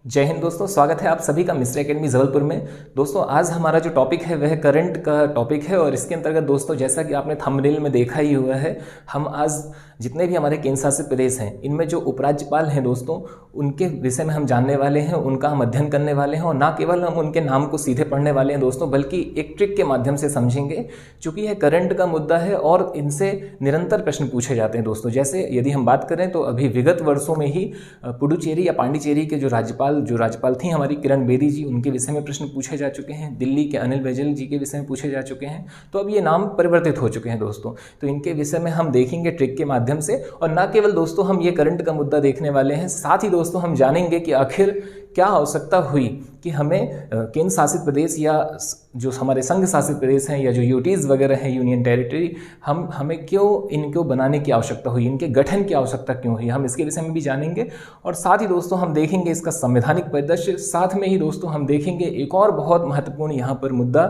जय हिंद दोस्तों, स्वागत है आप सभी का मिस्टर एकेडमी जबलपुर में। दोस्तों आज हमारा जो टॉपिक है वह करंट का टॉपिक है और इसके अंतर्गत दोस्तों जैसा कि आपने थंबनेल में देखा ही हुआ है, हम आज जितने भी हमारे केंद्र शासित प्रदेश हैं इनमें जो उपराज्यपाल हैं दोस्तों उनके विषय में हम जानने वाले हैं, उनका हम अध्ययन करने वाले हैं और ना केवल हम उनके नाम को सीधे पढ़ने वाले हैं दोस्तों, बल्कि एक ट्रिक के माध्यम से समझेंगे। चूँकि यह करंट का मुद्दा है और इनसे निरंतर प्रश्न पूछे जाते हैं दोस्तों। जैसे यदि हम बात करें तो अभी विगत वर्षों में ही पुडुचेरी या पांडिचेरी के जो राज्यपाल थी हमारी किरण बेदी जी, उनके विषय में प्रश्न पूछे जा चुके हैं। दिल्ली के अनिल बैजल जी के विषय में पूछे जा चुके हैं। तो अब ये नाम परिवर्तित हो चुके हैं दोस्तों, तो इनके विषय में हम देखेंगे ट्रिक के माध्यम से। और ना केवल दोस्तों हम ये करंट का मुद्दा देखने वाले हैं, साथ ही दोस्तों हम जानेंगे कि आखिर क्या आवश्यकता हुई कि हमें केंद्र शासित प्रदेश या जो हमारे संघ शासित प्रदेश हैं या जो यूटीज़ वगैरह हैं, यूनियन टेरिटरी, हमें क्यों इनको बनाने की आवश्यकता हुई, इनके गठन की आवश्यकता क्यों हुई, हम इसके विषय में भी जानेंगे। और साथ ही दोस्तों हम देखेंगे इसका संवैधानिक परिदृश्य। साथ में ही दोस्तों हम देखेंगे एक और बहुत महत्वपूर्ण यहाँ पर मुद्दा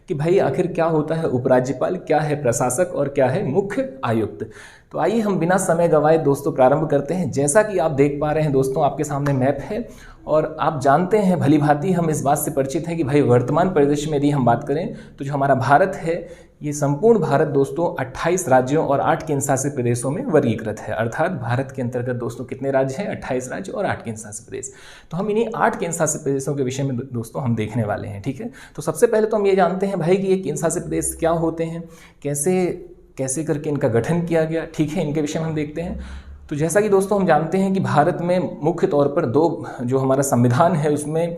कि भाई आखिर क्या होता है उपराज्यपाल, क्या है प्रशासक और क्या है मुख्य आयुक्त। तो आइए हम बिना समय गंवाए दोस्तों प्रारंभ करते हैं। जैसा कि आप देख पा रहे हैं दोस्तों, आपके सामने मैप है और आप जानते हैं भली भांति, हम इस बात से परिचित हैं कि भाई वर्तमान परिदृश्य में यदि हम बात करें तो जो हमारा भारत है, ये संपूर्ण भारत दोस्तों 28 राज्यों और 8 केंद्र शासित प्रदेशों में वर्गीकृत है। अर्थात भारत के अंतर्गत दोस्तों कितने राज्य हैं? 28 राज्य और 8 केंद्र शासित प्रदेश। तो हम इन्हीं 8 केंद्र शासित प्रदेशों के विषय में दोस्तों हम देखने वाले हैं, ठीक है। तो सबसे पहले तो हम ये जानते हैं भाई कि ये केंद्र शासित प्रदेश क्या होते हैं, कैसे करके इनका गठन किया गया, ठीक है, इनके विषय में हम देखते हैं। तो जैसा कि दोस्तों हम जानते हैं कि भारत में मुख्य तौर पर दो जो हमारा संविधान है उसमें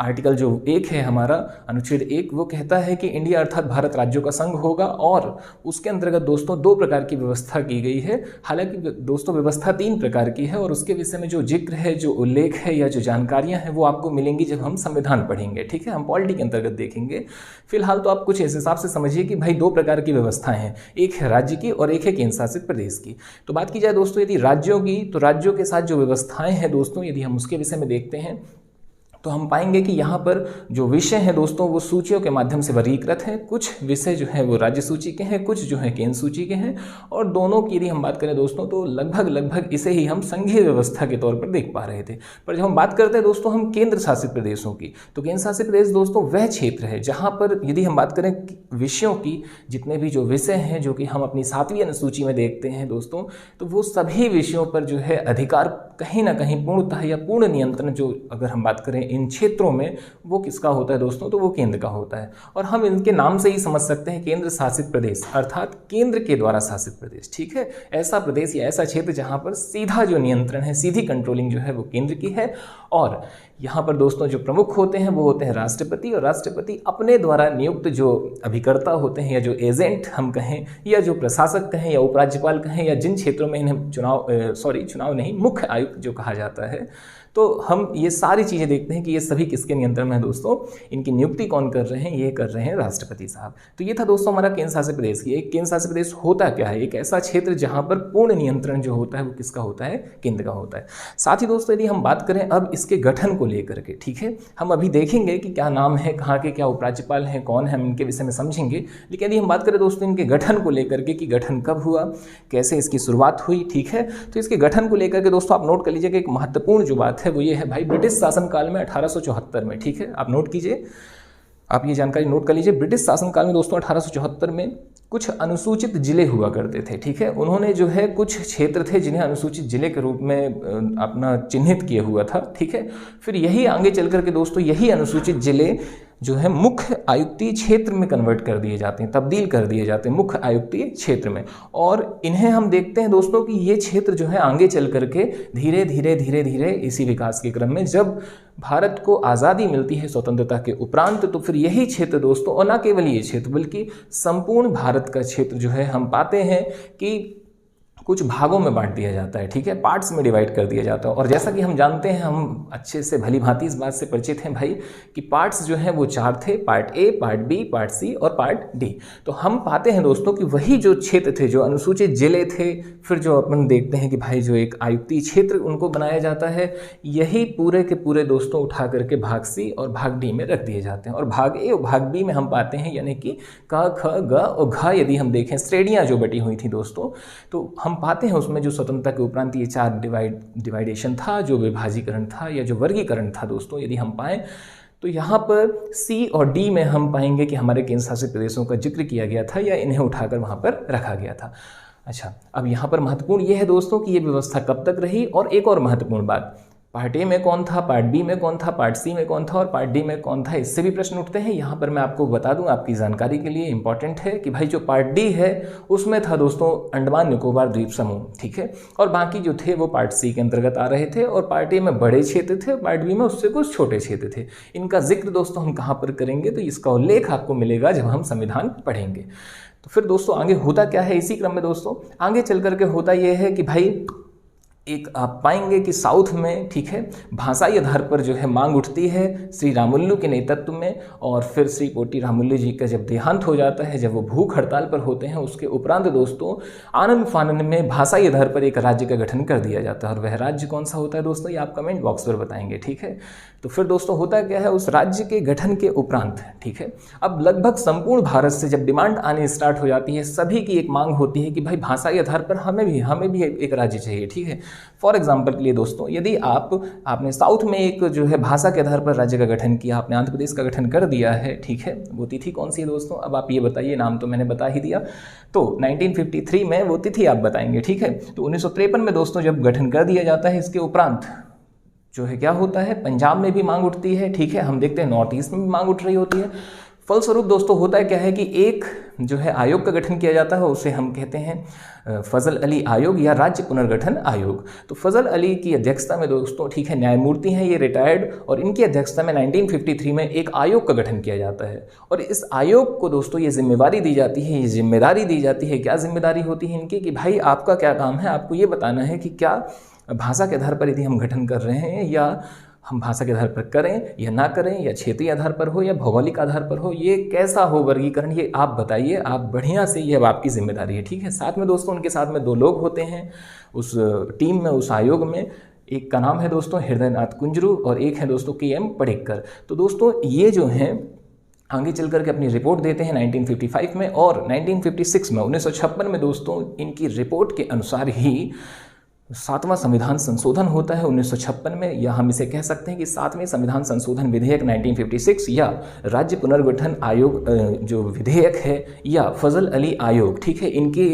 आर्टिकल जो 1 है हमारा अनुच्छेद 1, वो कहता है कि इंडिया अर्थात भारत राज्यों का संघ होगा और उसके अंतर्गत दोस्तों 2 प्रकार की व्यवस्था की गई है। हालांकि दोस्तों व्यवस्था 3 प्रकार की है और उसके विषय में जो जिक्र है, जो उल्लेख है या जो जानकारियाँ हैं वो आपको मिलेंगी जब हम संविधान पढ़ेंगे, ठीक है, हम पॉलिटी के अंतर्गत देखेंगे। फिलहाल तो आप कुछ इस हिसाब से समझिए कि भाई 2 प्रकार की व्यवस्थाएं हैं, एक है राज्य की और एक है केंद्र शासित प्रदेश की। तो बात की जाए दोस्तों यदि राज्यों की, तो राज्यों के साथ जो व्यवस्थाएं हैं दोस्तों, यदि हम उसके विषय में देखते हैं तो हम पाएंगे कि यहाँ पर जो विषय हैं दोस्तों वो सूचियों के माध्यम से वर्गीकृत हैं। कुछ विषय जो है वो राज्य सूची के हैं, कुछ जो है केंद्र सूची के हैं। और दोनों की यदि हम बात करें दोस्तों तो लगभग इसे ही हम संघीय व्यवस्था के तौर पर देख पा रहे थे। पर जब हम बात करते हैं दोस्तों हम केंद्र शासित प्रदेशों की, तो केंद्र शासित प्रदेश दोस्तों वह क्षेत्र है जहाँ पर यदि हम बात करें विषयों की, जितने भी जो विषय हैं जो कि हम अपनी 7वीं अनुसूची में देखते हैं दोस्तों, तो वो सभी विषयों पर जो है अधिकार कहीं ना कहीं पूर्णतः या पूर्ण नियंत्रण, जो अगर हम बात करें इन क्षेत्रों में, वो किसका होता है दोस्तों, तो वो केंद्र का होता है। और हम इनके नाम से ही समझ सकते हैं केंद्र शासित प्रदेश अर्थात केंद्र के द्वारा शासित प्रदेश, ठीक है। ऐसा प्रदेश या ऐसा क्षेत्र जहां पर सीधा जो नियंत्रण है, सीधी कंट्रोलिंग जो है वो केंद्र की है। और यहाँ पर दोस्तों जो प्रमुख होते हैं वो होते हैं राष्ट्रपति, और राष्ट्रपति अपने द्वारा नियुक्त जो अभिकर्ता होते हैं या जो एजेंट हम कहें या जो प्रशासक कहें या उपराज्यपाल कहें या जिन क्षेत्रों में इन्हें चुनाव नहीं, मुख्य आयुक्त जो कहा जाता है, तो हम ये सारी चीज़ें देखते हैं कि ये सभी किसके नियंत्रण में है दोस्तों, इनकी नियुक्ति कौन कर रहे हैं, ये कर रहे हैं राष्ट्रपति साहब। तो ये था दोस्तों हमारा केंद्र शासित प्रदेश की। एक केंद्र शासित प्रदेश होता क्या है? एक ऐसा क्षेत्र जहां पर पूर्ण नियंत्रण जो होता है वो किसका होता है? केंद्र का होता है। साथ ही दोस्तों यदि हम बात करें अब इसके गठन को लेकर के, ठीक है, हम अभी देखेंगे कि क्या नाम है, कहाँ के क्या उपराज्यपाल हैं, कौन है, हम इनके विषय में समझेंगे। लेकिन यदि हम बात करें दोस्तों इनके गठन को लेकर के कि गठन कब हुआ, कैसे इसकी शुरुआत हुई, ठीक है, तो इसके गठन को लेकर के दोस्तों आप नोट कर लीजिए कि एक महत्वपूर्ण जो बात है वो ये है भाई, ब्रिटिश शासनकाल में 1874 में, ठीक है, आप नोट कीजिए, आप ये जानकारी नोट कर लीजिए। ब्रिटिश शासनकाल में दोस्तों 1874 में कुछ अनुसूचित जिले हुआ करते थे, ठीक है। उन्होंने जो है कुछ क्षेत्र थे जिन्हें अनुसूचित जिले के रूप में अपना चिन्हित किया हुआ था, ठीक है। फिर यही आगे चल करके दोस्तों यही अनुसूचित जिले जो है मुख्य आयुक्तीय क्षेत्र में कन्वर्ट कर दिए जाते हैं, तब्दील कर दिए जाते हैं मुख्य आयुक्तीय क्षेत्र में। और इन्हें हम देखते हैं दोस्तों कि ये क्षेत्र जो है आगे चल करके धीरे धीरे इसी विकास के क्रम में जब भारत को आज़ादी मिलती है स्वतंत्रता के उपरांत, तो फिर यही क्षेत्र दोस्तों, और न केवल ये क्षेत्र बल्कि संपूर्ण भारत का क्षेत्र जो है हम पाते हैं कि कुछ भागों में बांट दिया जाता है, ठीक है, पार्ट्स में डिवाइड कर दिया जाता है। और जैसा कि हम जानते हैं, हम अच्छे से भली भांति इस बात से परिचित हैं भाई कि पार्ट्स जो हैं वो 4 थे, part A, part B, part C और पार्ट डी। तो हम पाते हैं दोस्तों कि वही जो क्षेत्र थे, जो अनुसूचित जिले थे, फिर जो अपन देखते हैं कि भाई जो एक आयुक्तीय क्षेत्र उनको बनाया जाता है, यही पूरे के पूरे दोस्तों उठा करके भाग सी और भाग डी में रख दिए जाते हैं। और भाग ए और भाग बी में हम पाते हैं यानी कि क, ख, ग और घ, यदि हम देखें श्रेणियाँ जो बटी हुई थी दोस्तों, तो हम हम पाते हैं उसमें जो स्वतंत्रता के उपरांत ये 4 डिवाइडेशन था, जो विभाजीकरण था या जो वर्गीकरण था दोस्तों, यदि हम पाएँ तो यहाँ पर सी और डी में हम पाएंगे कि हमारे केंद्र शासित प्रदेशों का जिक्र किया गया था या इन्हें उठाकर वहाँ पर रखा गया था। अच्छा, अब यहाँ पर महत्वपूर्ण ये है दोस्तों कि ये व्यवस्था कब तक रही, और एक और महत्वपूर्ण बात, पार्ट ए में कौन था, पार्ट बी में कौन था, पार्ट सी में कौन था और पार्ट डी में कौन था, इससे भी प्रश्न उठते हैं। यहाँ पर मैं आपको बता दूं, आपकी जानकारी के लिए इंपॉर्टेंट है कि भाई जो पार्ट डी है उसमें था दोस्तों अंडमान निकोबार द्वीप समूह, ठीक है, और बाकी जो थे वो पार्ट सी के अंतर्गत आ रहे थे, और पार्ट ए में बड़े क्षेत्र थे, पार्ट बी में उससे कुछ छोटे क्षेत्र थे। इनका जिक्र दोस्तों हम कहाँ पर करेंगे, तो इसका उल्लेख आपको मिलेगा जब हम संविधान पढ़ेंगे। तो फिर दोस्तों आगे होता क्या है, इसी क्रम में दोस्तों आगे चल करके होता यह है कि भाई एक आप पाएंगे कि साउथ में, ठीक है, भाषाई आधार पर जो है मांग उठती है श्री रामुल्लू के नेतृत्व में, और फिर श्री पोटी रामुल्लू जी का जब देहांत हो जाता है, जब वो भूख हड़ताल पर होते हैं, उसके उपरांत दोस्तों आनंद फानंद में भाषाई आधार पर एक राज्य का गठन कर दिया जाता है। और वह राज्य कौन सा होता है दोस्तों, ये आप कमेंट बॉक्स पर बताएंगे, ठीक है। तो फिर दोस्तों होता क्या है, उस राज्य के गठन के उपरांत, ठीक है, अब लगभग संपूर्ण भारत से जब डिमांड आने स्टार्ट हो जाती है, सभी की एक मांग होती है कि भाई भाषाई आधार पर हमें भी एक राज्य चाहिए, ठीक है। फॉर एग्जाम्पल के लिए दोस्तों, यदि आपने साउथ में एक जो है भाषा के आधार पर राज्य का गठन किया, आपने आंध्र प्रदेश का गठन कर दिया है, ठीक है, वो तिथि कौन सी है दोस्तों, अब आप ये बताइए, नाम तो मैंने बता ही दिया, तो 1953 में वो तिथि आप बताएंगे, ठीक है। तो 1953 में दोस्तों जब गठन कर दिया जाता है, इसके उपरांत जो है क्या होता है, पंजाब में भी मांग उठती है, ठीक है, हम देखते हैं नॉर्थ ईस्ट में भी मांग उठ रही होती है। फलस्वरूप दोस्तों होता है क्या है कि एक जो है आयोग का गठन किया जाता है, उसे हम कहते हैं फजल अली आयोग या राज्य पुनर्गठन आयोग। तो फजल अली की अध्यक्षता में दोस्तों, ठीक है, न्यायमूर्ति हैं ये रिटायर्ड, और इनकी अध्यक्षता में 1953 में एक आयोग का गठन किया जाता है। और इस आयोग को दोस्तों ये जिम्मेदारी दी जाती है, ये जिम्मेदारी दी जाती है, क्या जिम्मेदारी होती है इनकी, कि भाई आपका क्या काम है, आपको ये बताना है कि क्या भाषा के आधार पर यदि हम गठन कर रहे हैं, या हम भाषा के आधार पर करें या ना करें, या क्षेत्रीय आधार पर हो या भौगोलिक आधार पर हो, ये कैसा हो वर्गीकरण, ये आप बताइए, आप बढ़िया से, ये अब आपकी जिम्मेदारी है, ठीक है। साथ में दोस्तों उनके साथ में 2 लोग होते हैं उस टीम में, उस आयोग में। एक का नाम है दोस्तों हृदयनाथ कुंजरू और एक है दोस्तों KM पडिक्कर। तो दोस्तों ये जो हैं आगे चल करके अपनी रिपोर्ट देते हैं 1955 में, और 1956 में 1956 में दोस्तों इनकी रिपोर्ट के अनुसार ही 7वां संविधान संशोधन होता है 1956 में, या हम इसे कह सकते हैं कि 7वें संविधान संशोधन विधेयक 1956 या राज्य पुनर्गठन आयोग जो विधेयक है, या फजल अली आयोग, ठीक है, इनके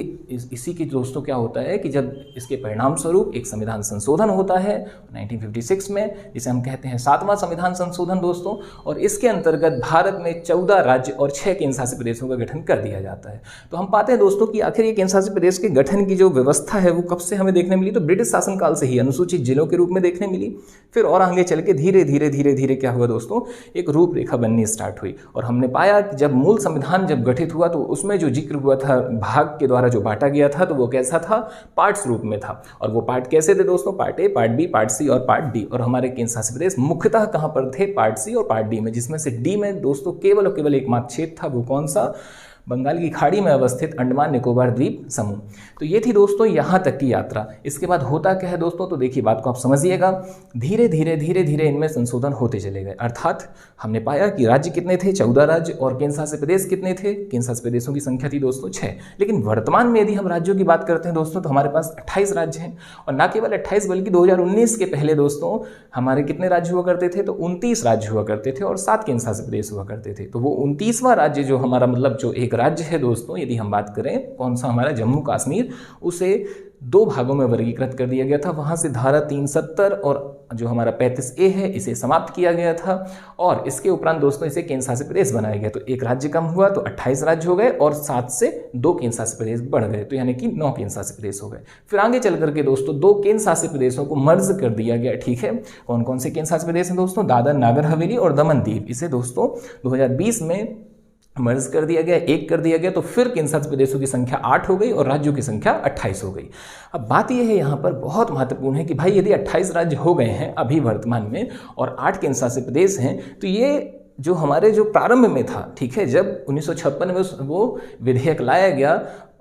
इसी के दोस्तों क्या होता है कि जब इसके परिणाम स्वरूप एक संविधान संशोधन होता है 1956 में, जिसे हम कहते हैं 7वां संविधान संशोधन दोस्तों, और इसके अंतर्गत भारत में 14 राज्य और 6 केंद्र शासित प्रदेशों का गठन कर दिया जाता है। तो हम पाते हैं दोस्तों कि आखिर ये केंद्र शासित प्रदेश के गठन की जो व्यवस्था है वो कब से हमें देखने मिली, तो ब्रिटिश शासनकाल से ही अनुसूचित जिलों के रूप में देखने मिली। फिर और आगे चल के धीरे धीरे क्या हुआ दोस्तों, एक रूपरेखा बननी स्टार्ट हुई, और हमने पाया कि जब मूल संविधान जब गठित हुआ तो उसमें जो जिक्र हुआ था भाग के द्वारा जो बांटा गया था, तो वो कैसा था, पार्ट्स रूप में था। और वो पार्ट कैसे थे दोस्तों, part A, part B, part C और पार्ट डी। और हमारे केंद्र शासित प्रदेश मुख्यतः कहाँ पर थे, पार्ट सी और पार्ट डी में, जिसमें से डी में दोस्तों केवल और केवल एकमात्र क्षेत्र था, वो कौन सा, बंगाल की खाड़ी में अवस्थित अंडमान निकोबार द्वीप समूह। तो ये थी दोस्तों यहाँ तक की यात्रा। इसके बाद होता क्या है दोस्तों, तो देखिए बात को आप समझिएगा, धीरे धीरे इनमें संशोधन होते चले गए। अर्थात हमने पाया कि राज्य कितने थे, 14 राज्य, और केंद्र शासित प्रदेश कितने थे, केंद्र शासित प्रदेशों की संख्या थी दोस्तों 6। लेकिन वर्तमान में यदि हम राज्यों की बात करते हैं दोस्तों, तो हमारे पास 28 राज्य हैं, और न केवल 28 बल्कि 2019 के पहले दोस्तों हमारे कितने राज्य हुआ करते थे, तो 29 राज्य हुआ करते थे और 7 केंद्र शासित प्रदेश हुआ करते थे। तो वो 29वां राज्य जो हमारा मतलब जो एक राज्य है दोस्तों, यदि हम बात करें कौन सा, हमारा जम्मू कश्मीर, उसे 2 भागों में वर्गीकृत कर दिया गया था। वहां से धारा 370 और जो हमारा 35A है इसे समाप्त किया गया था, और इसके उपरांत दोस्तों इसे केंद्र शासित प्रदेश बनाया गया। तो एक राज्य कम हुआ तो 28 राज्य हो गए, और 7 से 2 केंद्र शासित प्रदेश बढ़ गए, तो यानी कि 9 केंद्र शासित प्रदेश हो गए। फिर आगे चल करके दोस्तों 2 केंद्र शासित प्रदेशों को मर्ज कर दिया गया, ठीक है। कौन कौन से केंद्र शासित प्रदेश हैं दोस्तों, दादर नागर हवेली और दमन दीव। इसे दोस्तों 2020 में मर्ज कर दिया गया, 1 कर दिया गया। तो फिर केंद्र शासित प्रदेशों की संख्या 8 हो गई और राज्यों की संख्या 28 हो गई। अब बात यह है यहाँ पर बहुत महत्वपूर्ण है कि भाई यदि 28 राज्य हो गए हैं अभी वर्तमान में और 8 केंद्र शासित प्रदेश हैं, तो ये जो हमारे जो प्रारंभ में था, ठीक है, जब 1956 में वो विधेयक लाया गया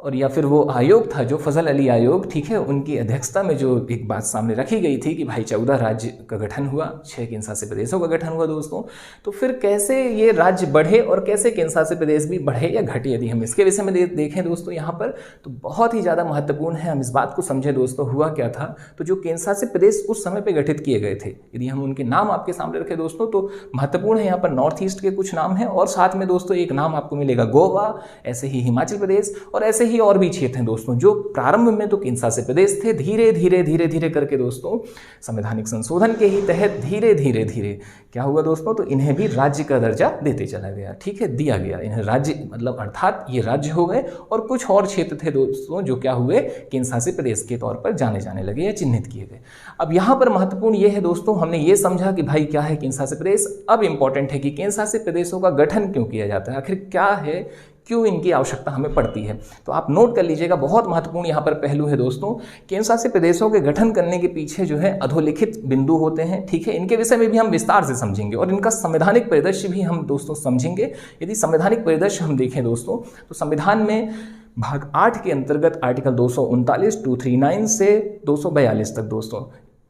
और या फिर वो आयोग था जो फजल अली आयोग, ठीक है, उनकी अध्यक्षता में जो एक बात सामने रखी गई थी कि भाई 14 राज्य का गठन हुआ, 6 केंद्रशासित प्रदेशों का गठन हुआ दोस्तों। तो फिर कैसे ये राज्य बढ़े और कैसे केंद्रशासित प्रदेश भी बढ़े या घटे, यदि हम इसके विषय में देखें दोस्तों यहाँ पर, तो बहुत ही ज़्यादा महत्वपूर्ण है हम इस बात को समझें दोस्तों। हुआ क्या था, तो जो केंद्रशासित प्रदेश उस समय पर गठित किए गए थे, यदि हम उनके नाम आपके सामने रखें दोस्तों, तो महत्वपूर्ण है यहाँ पर नॉर्थ ईस्ट के कुछ नाम हैं और साथ में दोस्तों एक नाम आपको मिलेगा गोवा, ऐसे ही हिमाचल प्रदेश और ऐसे ही और भी क्षेत्र हैं दोस्तों जो प्रारंभ में तो केंद्रशासित प्रदेश थे। धीरे धीरे करके दोस्तों संवैधानिक संशोधन के ही तहत धीरे धीरे क्या हुआ दोस्तों, तो इन्हें भी राज्य का दर्जा देते चला गया, ठीक है, दिया गया इन्हें राज्य, मतलब अर्थात ये राज्य हो गए। और कुछ और क्षेत्र थे दोस्तों जो क्या हुए, केंद्रशासित प्रदेश के तौर पर जाने लगे या चिन्हित किए गए। अब यहाँ पर महत्वपूर्ण ये है दोस्तों, हमने ये समझा कि भाई क्या है केंद्रशासित प्रदेश। अब इंपॉर्टेंट है कि केंद्रशासित प्रदेशों का गठन क्यों किया जाता है, आखिर क्या है, क्यों इनकी आवश्यकता हमें पड़ती है। तो आप नोट कर लीजिएगा, बहुत महत्वपूर्ण यहाँ पर पहलू है दोस्तों। केंद्रशासित प्रदेशों के गठन करने के पीछे जो है अधोलिखित बिंदु होते हैं, ठीक है, इनके विषय में भी हम विस्तार से समझेंगे और इनका संवैधानिक परिदृश्य भी हम दोस्तों समझेंगे। यदि संवैधानिक परिदृश्य हम देखें दोस्तों, तो संविधान में भाग 8 के अंतर्गत आर्टिकल 239, 239 से 242 तक दोस्तों,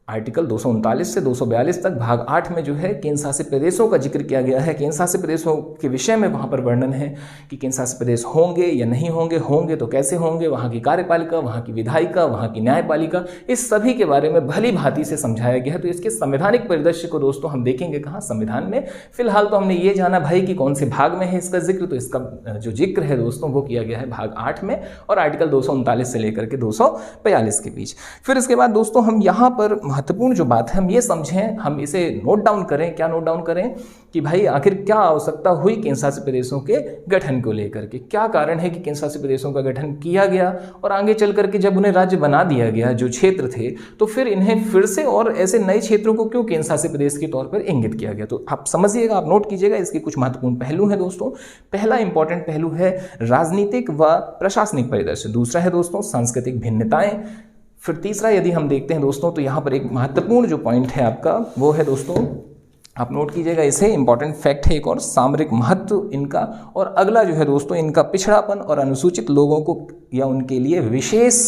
आर्टिकल 239 से 242 तक भाग 8 में जो है केंद्र शासित प्रदेशों का जिक्र किया गया है। केंद्र शासित प्रदेशों के विषय में वहाँ पर वर्णन है कि केंद्र शासित प्रदेश होंगे या नहीं होंगे, होंगे तो कैसे होंगे, वहाँ की कार्यपालिका, वहाँ की विधायिका, वहाँ की न्यायपालिका, इस सभी के बारे में भली भांति से समझाया गया है। तो इसके संवैधानिक परिदृश्य को दोस्तों हम देखेंगे कहाँ, संविधान में। फिलहाल तो हमने ये जाना भाई कि कौन से भाग में है इसका जिक्र, तो इसका जो जिक्र है दोस्तों वो किया गया है भाग 8 में और आर्टिकल 239 से लेकर के 242 के बीच। फिर इसके बाद दोस्तों हम यहाँ पर महत्वपूर्ण जो बात है हम ये समझें, हम इसे नोट डाउन करें। क्या नोट डाउन करें कि भाई आखिर क्या आवश्यकता हुई केंद्र शासित प्रदेशों के गठन को लेकर के, क्या कारण है कि केंद्र शासित प्रदेशों का गठन किया गया और आगे चल करके जब उन्हें राज्य बना दिया गया जो क्षेत्र थे, तो फिर इन्हें फिर से और ऐसे नए क्षेत्रों को क्यों केंद्र शासित प्रदेश के तौर पर इंगित किया गया। तो आप समझिएगा, आप नोट कीजिएगा, इसके कुछ महत्वपूर्ण पहलू हैं दोस्तों। पहला इंपॉर्टेंट पहलू है राजनीतिक व प्रशासनिक परिदृश्य, दूसरा है दोस्तों सांस्कृतिक भिन्नताएं, फिर तीसरा यदि हम देखते हैं दोस्तों तो यहाँ पर एक महत्वपूर्ण जो पॉइंट है आपका वो है दोस्तों, आप नोट कीजिएगा इसे, इंपॉर्टेंट फैक्ट है एक और, सामरिक महत्व इनका, और अगला जो है दोस्तों इनका पिछड़ापन और अनुसूचित लोगों को या उनके लिए विशेष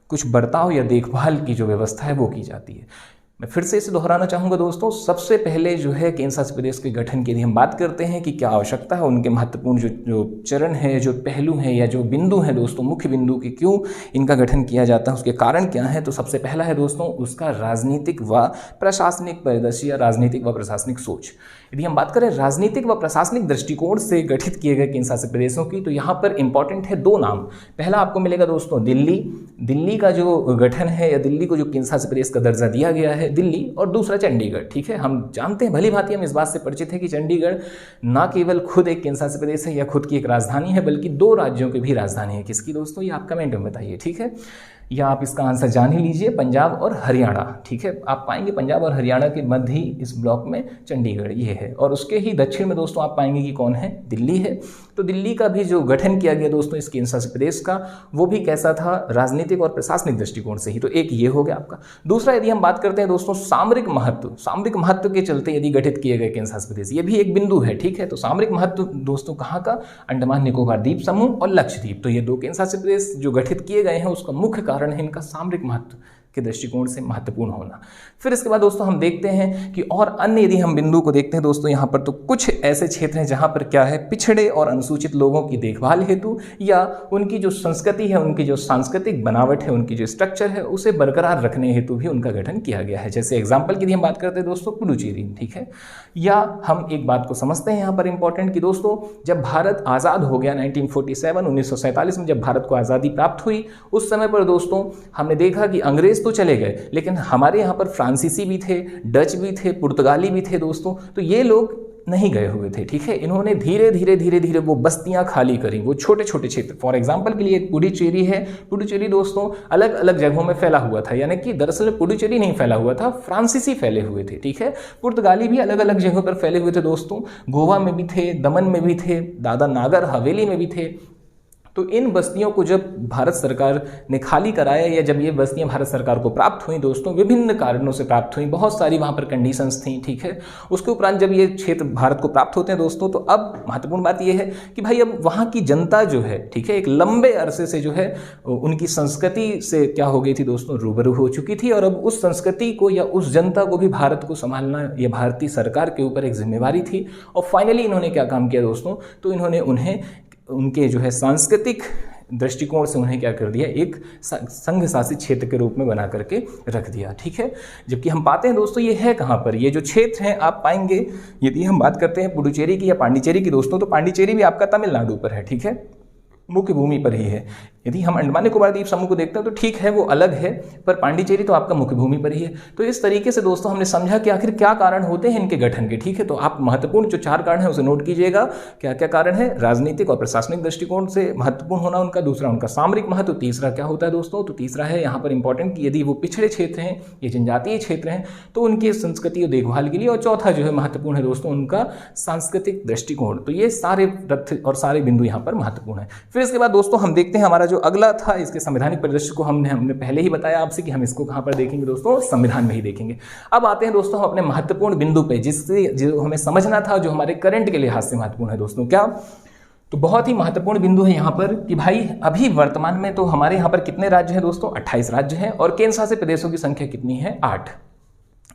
कुछ बर्ताव या देखभाल की जो व्यवस्था है वो की जाती है। मैं फिर से इसे दोहराना चाहूँगा दोस्तों, सबसे पहले जो है केंद्र शासित प्रदेश के गठन की यदि हम बात करते हैं कि क्या आवश्यकता है, उनके महत्वपूर्ण जो चरण है, जो पहलू हैं या जो बिंदु हैं दोस्तों, मुख्य बिंदु कि क्यों इनका गठन किया जाता है, उसके कारण क्या है, तो सबसे पहला है दोस्तों उसका राजनीतिक व प्रशासनिक परिदृश्य या राजनीतिक व प्रशासनिक सोच। यदि हम बात करें राजनीतिक व प्रशासनिक दृष्टिकोण से गठित किए गए केंद्र शासित प्रदेशों की, तो यहाँ पर इंपॉर्टेंट है दो नाम। पहला आपको मिलेगा दोस्तों दिल्ली का जो गठन है या दिल्ली को जो केंद्र शासित प्रदेश का दर्जा दिया गया है दिल्ली, और दूसरा चंडीगढ़। ठीक है, हम जानते हैं भली भांति हम इस बात से परिचित है कि चंडीगढ़ ना केवल खुद एक केंद्र शासित प्रदेश है या खुद की एक राजधानी है, बल्कि दो राज्यों की भी राजधानी है। किसकी दोस्तों, ये आप कमेंट में बताइए, ठीक है, या आप इसका आंसर जान ही लीजिए, पंजाब और हरियाणा। ठीक है, आप पाएंगे पंजाब और हरियाणा के मध्य ही इस ब्लॉक में चंडीगढ़ ये है, और उसके ही दक्षिण में दोस्तों आप पाएंगे कि कौन है, दिल्ली है। तो दिल्ली का भी जो गठन किया गया दोस्तों इस केंद्र शासित प्रदेश का, वो भी कैसा था, राजनीतिक और प्रशासनिक दृष्टिकोण से ही। तो एक ये हो गया आपका। दूसरा यदि हम बात करते हैं दोस्तों सामरिक महत्व के चलते यदि गठित किए गए केंद्र शासित प्रदेश, ये भी एक बिंदु है। ठीक है, तो सामरिक महत्व दोस्तों कहाँ का, अंडमान निकोबार द्वीप समूह और लक्षद्वीप। तो ये दो केंद्र शासित प्रदेश जो गठित किए गए हैं उसका मुख्य कारण है इनका सामरिक महत्व के दृष्टिकोण से महत्वपूर्ण होना। फिर इसके बाद दोस्तों हम देखते हैं कि और अन्य यदि हम बिंदु को देखते हैं दोस्तों यहाँ पर, तो कुछ ऐसे क्षेत्र हैं जहाँ पर क्या है, पिछड़े और अनुसूचित लोगों की देखभाल हेतु या उनकी जो संस्कृति है, उनकी जो सांस्कृतिक बनावट है, उनकी जो स्ट्रक्चर है, उसे बरकरार रखने हेतु भी उनका गठन किया गया है। जैसे एग्जाम्पल की यदि हम बात करते हैं दोस्तों पुडुचेरी, ठीक है, या हम एक बात को समझते हैं यहाँ पर इंपॉर्टेंट कि दोस्तों जब भारत आज़ाद हो गया 1947 में जब भारत को आज़ादी प्राप्त हुई, उस समय पर दोस्तों हमने देखा कि अंग्रेज तो चले गए, लेकिन हमारे यहाँ पर फ्रांसीसी भी थे, डच भी थे, पुर्तगाली भी थे दोस्तों। तो ये लोग नहीं गए हुए थे। ठीक है, इन्होंने धीरे धीरे वो बस्तियां खाली करी, वो छोटे छोटे क्षेत्र। फॉर एग्जांपल के लिए पुडुचेरी है, पुडुचेरी दोस्तों अलग अलग जगहों में फैला हुआ था, यानी कि दरअसल पुडुचेरी नहीं फैला हुआ था, फ्रांसीसी फैले हुए थे। ठीक है, पुर्तगाली भी अलग अलग जगहों पर फैले हुए थे दोस्तों, गोवा में भी थे, दमन में भी थे, दादरा नागर हवेली में भी थे। तो इन बस्तियों को जब भारत सरकार ने खाली कराया या जब ये बस्तियां भारत सरकार को प्राप्त हुई दोस्तों, विभिन्न कारणों से प्राप्त हुई, बहुत सारी वहाँ पर कंडीशंस थी, ठीक है। उसके उपरांत जब ये क्षेत्र भारत को प्राप्त होते हैं दोस्तों, तो अब महत्वपूर्ण बात ये है कि भाई अब वहाँ की जनता जो है, ठीक है, एक लंबे अरसे से जो है उनकी संस्कृति से क्या हो गई थी दोस्तों, रूबरू हो चुकी थी। और अब उस संस्कृति को या उस जनता को भी भारत को संभालना ये भारतीय सरकार के ऊपर एक जिम्मेवारी थी। और फाइनली इन्होंने क्या काम किया दोस्तों, तो इन्होंने उन्हें उनके जो है सांस्कृतिक दृष्टिकोण से उन्हें क्या कर दिया, एक संघ शासित क्षेत्र के रूप में बना करके रख दिया, ठीक है। जबकि हम पाते हैं दोस्तों ये है कहाँ पर, ये जो क्षेत्र हैं आप पाएंगे, यदि हम बात करते हैं पुडुचेरी की या पांडिचेरी की दोस्तों, तो पांडिचेरी भी आपका तमिलनाडु पर है, ठीक है, मुख्य भूमि पर ही है। यदि हम अंडमान निकोबार द्वीप समूह को देखते हैं तो ठीक है वो अलग है, पर पांडिचेरी तो आपका मुख्य भूमि पर ही है। तो इस तरीके से दोस्तों हमने समझा कि आखिर क्या कारण होते हैं इनके गठन के, ठीक है। तो आप महत्वपूर्ण जो 4 कारण है उसे नोट कीजिएगा। क्या क्या कारण है, राजनीतिक और प्रशासनिक दृष्टिकोण से महत्वपूर्ण होना उनका, दूसरा उनका सामरिक महत्व, तीसरा क्या होता है दोस्तों, तो तीसरा है यहाँ पर इंपॉर्टेंट कि यदि वो पिछड़े क्षेत्र हैं, ये जनजातीय क्षेत्र हैं, तो उनकी संस्कृति और देखभाल के लिए, और चौथा जो है महत्वपूर्ण है दोस्तों उनका सांस्कृतिक दृष्टिकोण। तो ये सारे तथ्य और सारे बिंदु यहाँ पर महत्वपूर्ण है। फिर इसके बाद दोस्तों हम देखते हैं हमारा जो अगला था, इसके संवैधानिक परिदृश्य को हमने पहले ही बताया आपसे कि हम इसको कहां पर देखेंगे दोस्तों, संविधान में ही देखेंगे। अब आते हैं दोस्तों हम अपने महत्वपूर्ण बिंदु पे, जिससे जो हमें समझना था, जो हमारे करंट के लिहाज से महत्वपूर्ण है दोस्तों। क्या, तो बहुत ही महत्वपूर्ण बिंदु है यहाँ पर कि भाई अभी वर्तमान में तो हमारे यहाँ पर कितने राज्य हैं दोस्तों, 28 राज्य हैं, और केंद्र शासित प्रदेशों की संख्या कितनी है, 8।